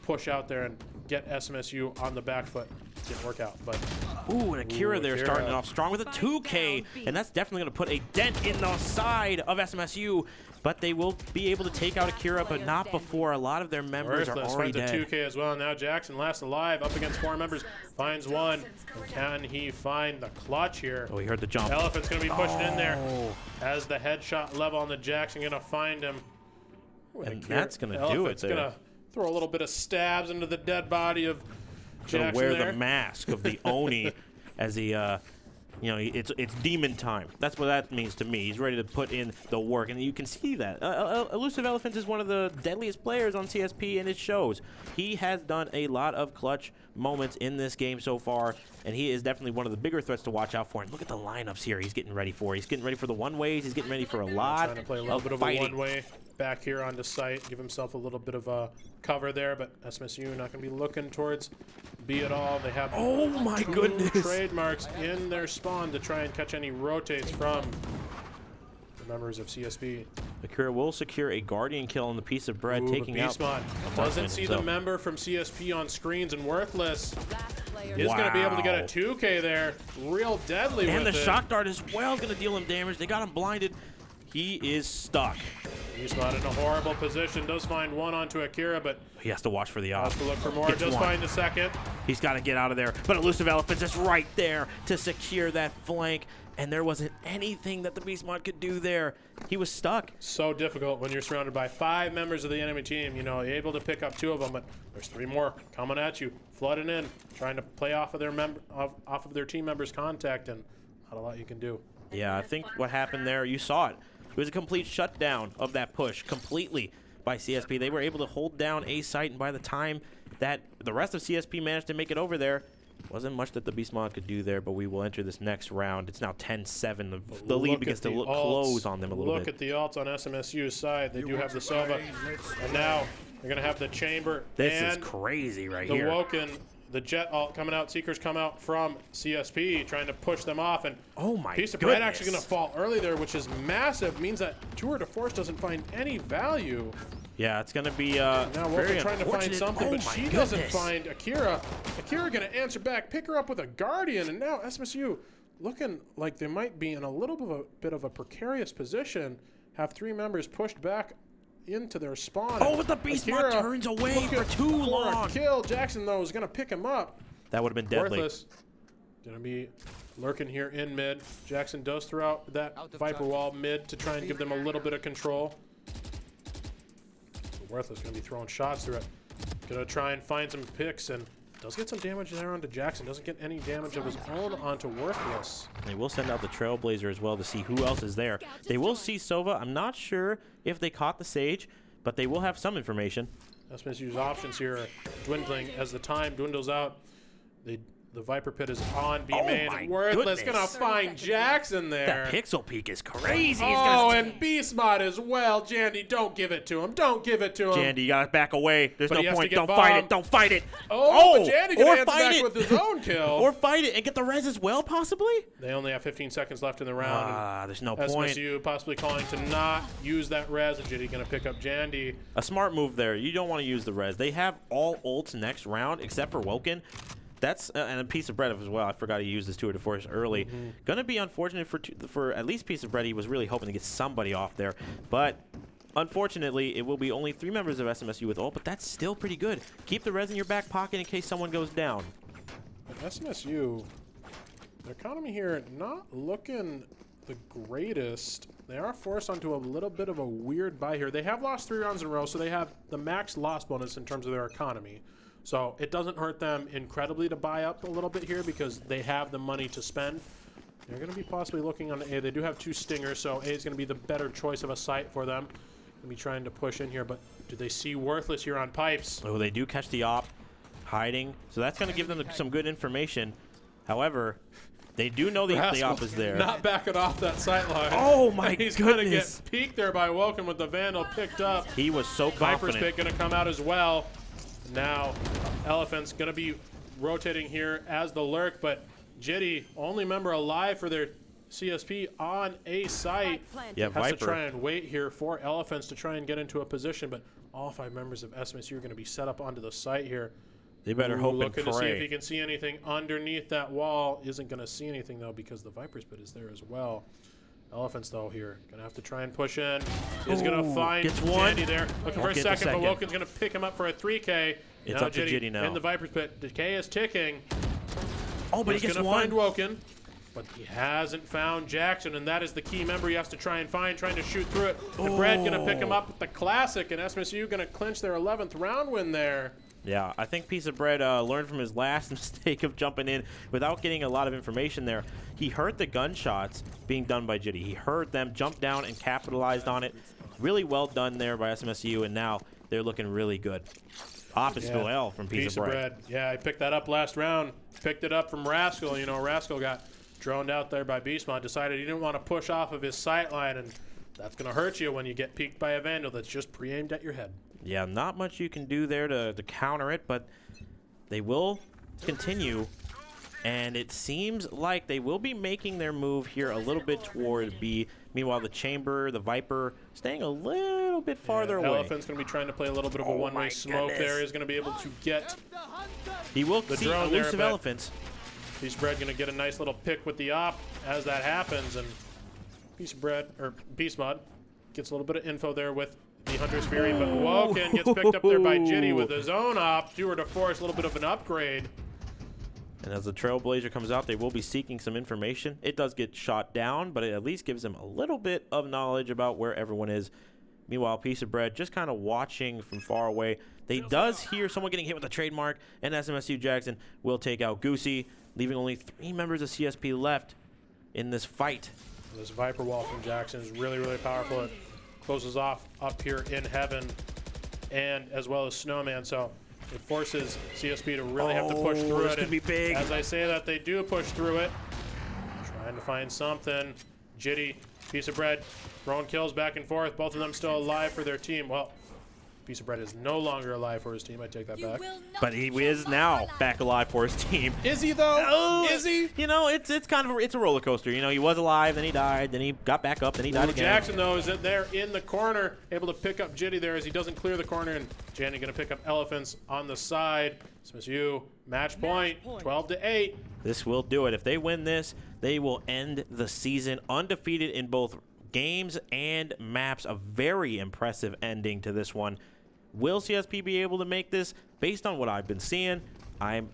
push out there and get SMSU on the back foot. Didn't work out, but ooh, and Akira there starting off strong with a 2K, and that's definitely going to put a dent in the side of SMSU. But they will be able to take out Akira, but not before a lot of their members are already dead. Finds a 2K as well. Now Jackson last alive, up against 4 members, finds one. And can he find the clutch here? Oh, he heard the jump. Elephant's going to be pushed in there as the headshot level on the Jackson going to find him. And that's going to do it there. Going to throw a little bit of stabs into the dead body of Jackson wear the mask of the Oni as he, you know, it's demon time. That's what that means to me. He's ready to put in the work, and you can see that. Elusive Elephants is one of the deadliest players on CSP, and it shows. He has done a lot of clutch moments in this game so far, and he is definitely one of the bigger threats to watch out for. And look at the lineups here he's getting ready for. He's getting ready for the one-ways. He's getting ready for a lot trying to play a little bit of a one-way back here onto site, give himself a little bit of a cover there, but SMSU not going to be looking towards B at all. They have two trademarks in their spawn to try and catch any rotates from the members of CSP. Akira will secure a Guardian kill on the piece of bread, taking out. Doesn't see the member from CSP on screens, and Worthless is going to be able to get a 2K there. Real deadly with it. And the shock dart as well going to deal him damage. They got him blinded. He is stuck. He's not in a horrible position. Does find one onto Akira, but he has to watch for the off. Has to look for more. Does find the second. He's got to get out of there. But Elusive Elephants is right there to secure that flank. And there wasn't anything that the Beast Mod could do there. He was stuck. So difficult when you're surrounded by 5 members of the enemy team. You know, you're able to pick up 2 of them, but there's 3 more coming at you, flooding in, trying to play off of their team members' contact, and not a lot you can do. Yeah, I think what happened there, you saw it. It was a complete shutdown of that push completely by CSP. They were able to hold down A site, and by the time that the rest of CSP managed to make it over there, wasn't much that the Beast Mod could do there, but we will enter this next round. It's now 10-7. The lead begins to close on them a little bit. Look at the alts on SMSU's side. They do have the Sova, and now they're going to have the Chamber. This is crazy right here. The Woken, the Jet alt coming out. Seekers come out from CSP, trying to push them off, and piece of bread actually going to fall early there, which is massive. Means that Tour de Force doesn't find any value. Yeah, it's going to be now Woken trying to find something, but she doesn't find Akira. Akira going to answer back, pick her up with a Guardian, and now SMSU looking like they might be in a little bit of a precarious position. Have 3 members pushed back into their spawn. Oh, but the Beast Mod turns away for too long. Kill. Jackson, though, is going to pick him up. That would have been deadly. Worthless. Going to be lurking here in mid. Jackson does throw out that Viper wall mid to try and give them a little bit of control. Worthless going to be throwing shots through it. Gonna try and find some picks, and does get some damage there onto Jackson. Doesn't get any damage of his own onto Worthless. They will send out the Trailblazer as well to see who else is there. They will see Sova. I'm not sure if they caught the Sage, but they will have some information. SMSU's options here are dwindling as the time dwindles out. The Viper Pit is on B main. my Worthless goodness. gonna find Jackson there. That pixel peak is crazy. He's Oh, gonna- and Beast Mod as well. Jandy, don't give it to him. Don't give it to him. Jandy, you gotta back away. There's But he no has to point. get Don't fight bombed. it. Don't fight it. Oh, but Jandy gonna or answer fight back it with his own kill. or fight it and get the res as well, possibly. They only have 15 seconds left in the round. There's no point. SMSU possibly calling to not use that res, and Jandy gonna pick up Jandy. A smart move there. You don't want to use the res. They have all ults next round except for Woken. That's and a Piece of Bread as well. I forgot he used his tour de force early. Gonna be unfortunate for at least Piece of Bread. He was really hoping to get somebody off there, but unfortunately, it will be only 3 members of SMSU with ult. But that's still pretty good. Keep the res in your back pocket in case someone goes down. But SMSU, their economy here not looking the greatest. They are forced onto a little bit of a weird buy here. They have lost 3 rounds in a row, so they have the max loss bonus in terms of their economy. So it doesn't hurt them incredibly to buy up a little bit here because they have the money to spend. They're going to be possibly looking on A. They do have 2 stingers, so A is going to be the better choice of a site for them. Going to be trying to push in here, but do they see Worthless here on pipes? Oh, they do catch the op hiding, so that's going to give them some good information. However, they do know the op is there. Not backing off that sight line. Oh my He's going to goodness. get peeked there by Woken with the Vandal picked up. He was so Viper's confident. pick going to come out as well. Now, Elephant's going to be rotating here as the Lurk, but Jitty, only member alive for their CSP on a site, Yeah, has to try Viper. and wait here for Elephants to try and get into a position, but all 5 members of SMSU are going to be set up onto the site here. They better hope and Looking to see if he pray. can see anything underneath that wall. Isn't going to see anything, though, because the Viper's Pit is there as well. Elephants, though, here. Going to have to try and push in. Is going to find gets one. Jandy there. Looking for Won't a get the second, but second. Woken's going to pick him up for a 3K. It's now up to Jitty now. in the Viper's Pit. Decay is ticking. Oh, but He's he gets going to one. find Woken, but he hasn't found Jackson, and that is the key member he has to try and find, trying to shoot through it. The Bread going to pick him up with the classic, and SMSU going to clinch their 11th round win there. Yeah, I think Piece of Bread learned from his last mistake of jumping in without getting a lot of information there. He heard the gunshots being done by Jitty. He heard them, jumped down, and capitalized on it. Really well done there by SMSU, and now they're looking really good. Opposite L from Piece of Bread. Yeah, I picked that up last round. Picked it up from Rascal. You know, Rascal got droned out there by Beastmon. Decided he didn't want to push off of his sight line, and that's going to hurt you when you get peeked by a Vandal that's just pre-aimed at your head. Yeah, not much you can do there to counter it, but they will continue. And it seems like they will be making their move here a little bit toward B. Meanwhile, the Chamber, the Viper, staying a little bit farther away. Elephant's going to be trying to play a little bit of a one-way my smoke goodness. there. He's going to be able to get He will the see drone there, elusive but- elephants. Piece of Bread going to get a nice little pick with the op as that happens, and Piece of Bread, or Beast Mod, gets a little bit of info there with the Hunter's Fury, but Woken gets picked up there by Jitty with his own op. Tour de Force, a little bit of an upgrade. And as the Trailblazer comes out, they will be seeking some information. It does get shot down, but it at least gives them a little bit of knowledge about where everyone is. Meanwhile, Piece of Bread just kind of watching from far away. They does hear someone getting hit with a trademark, and SMSU Jackson will take out Goosey, leaving only 3 members of CSP left in this fight. This Viper Wall from Jackson is really, really powerful. It closes off up here in Heaven, and as well as Snowman, so it forces CSP to really have to push through this it. could be big. As I say that, they do push through it. Trying to find something. Jitty, Piece of Bread, throwing kills back and forth. Both of them still alive for their team. Well, Piece of Bread is no longer alive for his team. I take that back. But he is now back alive for his team. Is he though? Oh, Is he? You know, it's kind of it's a roller coaster. You know, he was alive, then he died, then he got back up, then he died again. Jackson, though, is there in the corner, able to pick up Jitty there as he doesn't clear the corner, and Janny going to pick up Elephants on the side. SMSU, match point, 12-8. This will do it. If they win this, they will end the season undefeated in both games and maps. A very impressive ending to this one. Will CSP be able to make this? Based on what I've been seeing, I'm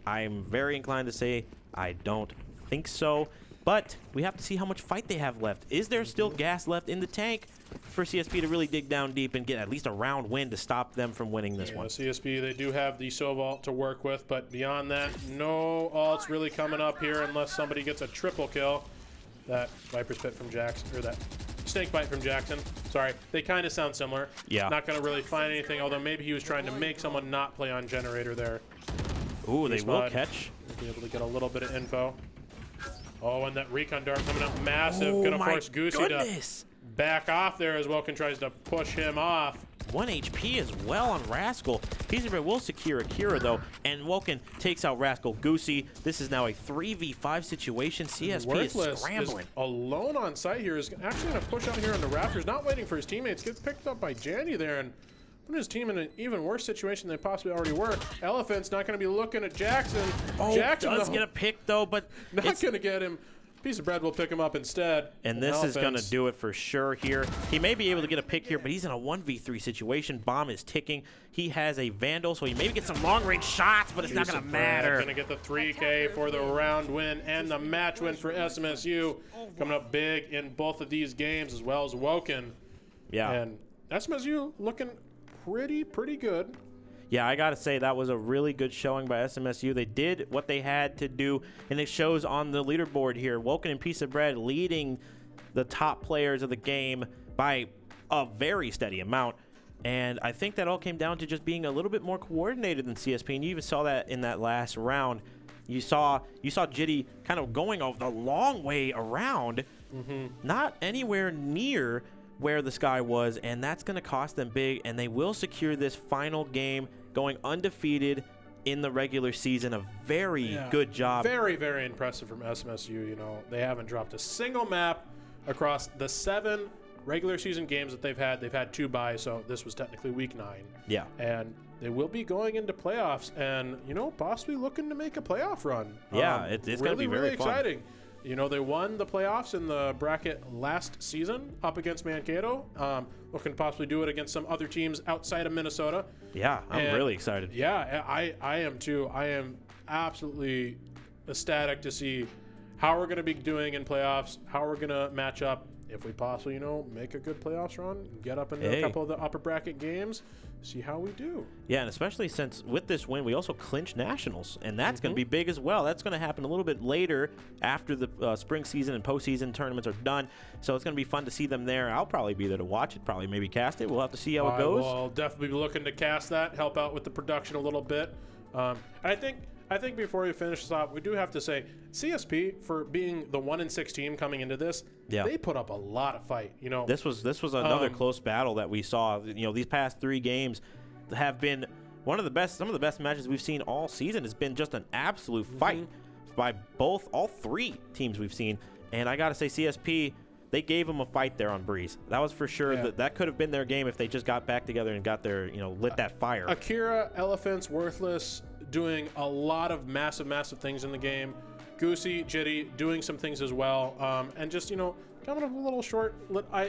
very inclined to say I don't think so. But we have to see how much fight they have left. Is there still gas left in the tank? for CSP to really dig down deep and get at least a round win to stop them from winning this one. CSP, they do have the Sova ult to work with, but beyond that, no ults really coming up here unless somebody gets a triple kill. That Viper's Pit from Jackson, or that Snake Bite from Jackson. Sorry, they kind of sound similar. Yeah. Not going to really find anything, although maybe he was trying to make someone not play on Generator there. Ooh, they will catch. Be able to get a little bit of info. Oh, and that Recon Dart coming up massive. Going to force Goosey to back off there as Welkin tries to push him off. 1 HP as well on Rascal. Peaceabread will secure Akira though, and Welkin takes out Rascal. Goosey, this is now a 3v5 situation. CSP Worthless is scrambling. Is alone on site here. Is actually going to push out here on the Raptors, not waiting for his teammates. Gets picked up by Jandy there and put his team in an even worse situation than they possibly already were. Elephant's not going to be looking at Jackson. Oh, Jackson does get a pick though, but not going to get him. Piece of Bread will pick him up instead. And this is going to do it for sure here. He may be able to get a pick here, but he's in a 1v3 situation. Bomb is ticking. He has a Vandal, so he maybe gets some long-range shots, but it's not going to matter. Going to get the 3K for the round win and the match win for SMSU. Coming up big in both of these games, as well as Woken. Yeah. And SMSU looking pretty good. Yeah, I got to say that was a really good showing by SMSU. They did what they had to do, and it shows on the leaderboard here. Woken and Piece of Bread leading the top players of the game by a very steady amount. And I think that all came down to just being a little bit more coordinated than CSP, and you even saw that in that last round. You saw Jitty kind of going a long way around, not anywhere near where the sky was, and that's going to cost them big, and they will secure this final game going undefeated in the regular season. A very good job. Very impressive from SMSU. You know, they haven't dropped a single map across the 7 regular season games that they've had. They've had 2 byes, so this was technically week 9. Yeah. And they will be going into playoffs and, you know, possibly looking to make a playoff run. Yeah, it's going to be very really fun. exciting. You know, they won the playoffs in the bracket last season up against Mankato. Looking to possibly do it against some other teams outside of Minnesota. Yeah, I'm really excited. Yeah, I am too. I am absolutely ecstatic to see how we're going to be doing in playoffs, how we're going to match up. If we possibly, you know, make a good playoffs run, get up into a couple of the upper bracket games, see how we do. Yeah, and especially since with this win, we also clinched nationals, and that's going to be big as well. That's going to happen a little bit later after the spring season and postseason tournaments are done. So it's going to be fun to see them there. I'll probably be there to watch it, probably maybe cast it. We'll have to see how it goes. I'll definitely be looking to cast that, help out with the production a little bit. I think before we finish this off, we do have to say CSP, for being the 1-6 team coming into this, they put up a lot of fight. You know, this was another close battle that we saw. You know, these past 3 games have been one of the best. Some of the best matches we've seen all season. Has been just an absolute fight by all 3 teams we've seen. And I got to say, CSP, they gave them a fight there on Breeze. That was for sure. That could have been their game if they just got back together and got their, you know, lit that fire. Akira, Elephants, Worthless, doing a lot of massive things in the game. Goosey, Jitty doing some things as well. And just, you know, coming up a little short.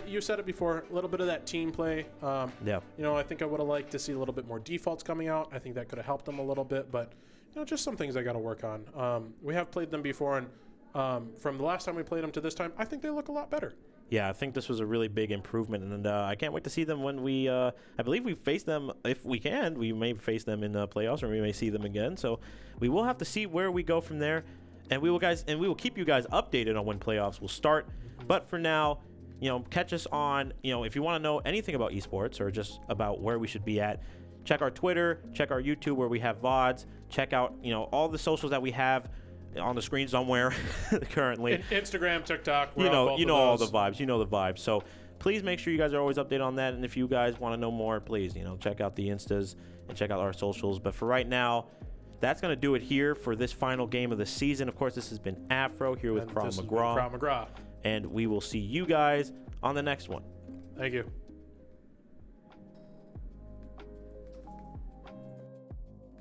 You said it before, a little bit of that team play. You know, I think I would have liked to see a little bit more defaults coming out. I think that could have helped them a little bit, but, you know, just some things I got to work on. We have played them before, and from the last time we played them to this time, I think they look a lot better. Yeah, I think this was a really big improvement, and I can't wait to see them when we, I believe we face them, if we can, we may face them in the playoffs, or we may see them again, so we will have to see where we go from there, and we will keep you guys updated on when playoffs will start, but for now, you know, catch us on, you know, if you want to know anything about esports, or just about where we should be at, check our Twitter, check our YouTube where we have VODs, check out, you know, all the socials that we have on the screen somewhere currently. Instagram, TikTok, you know all the vibes. You know the vibes. So please make sure you guys are always updated on that. And if you guys want to know more, please, you know, check out the Instas and check out our socials. But for right now, that's going to do it here for this final game of the season. Of course, this has been Afro here with Crow McGraw. Crow McGraw. And we will see you guys on the next one. Thank you.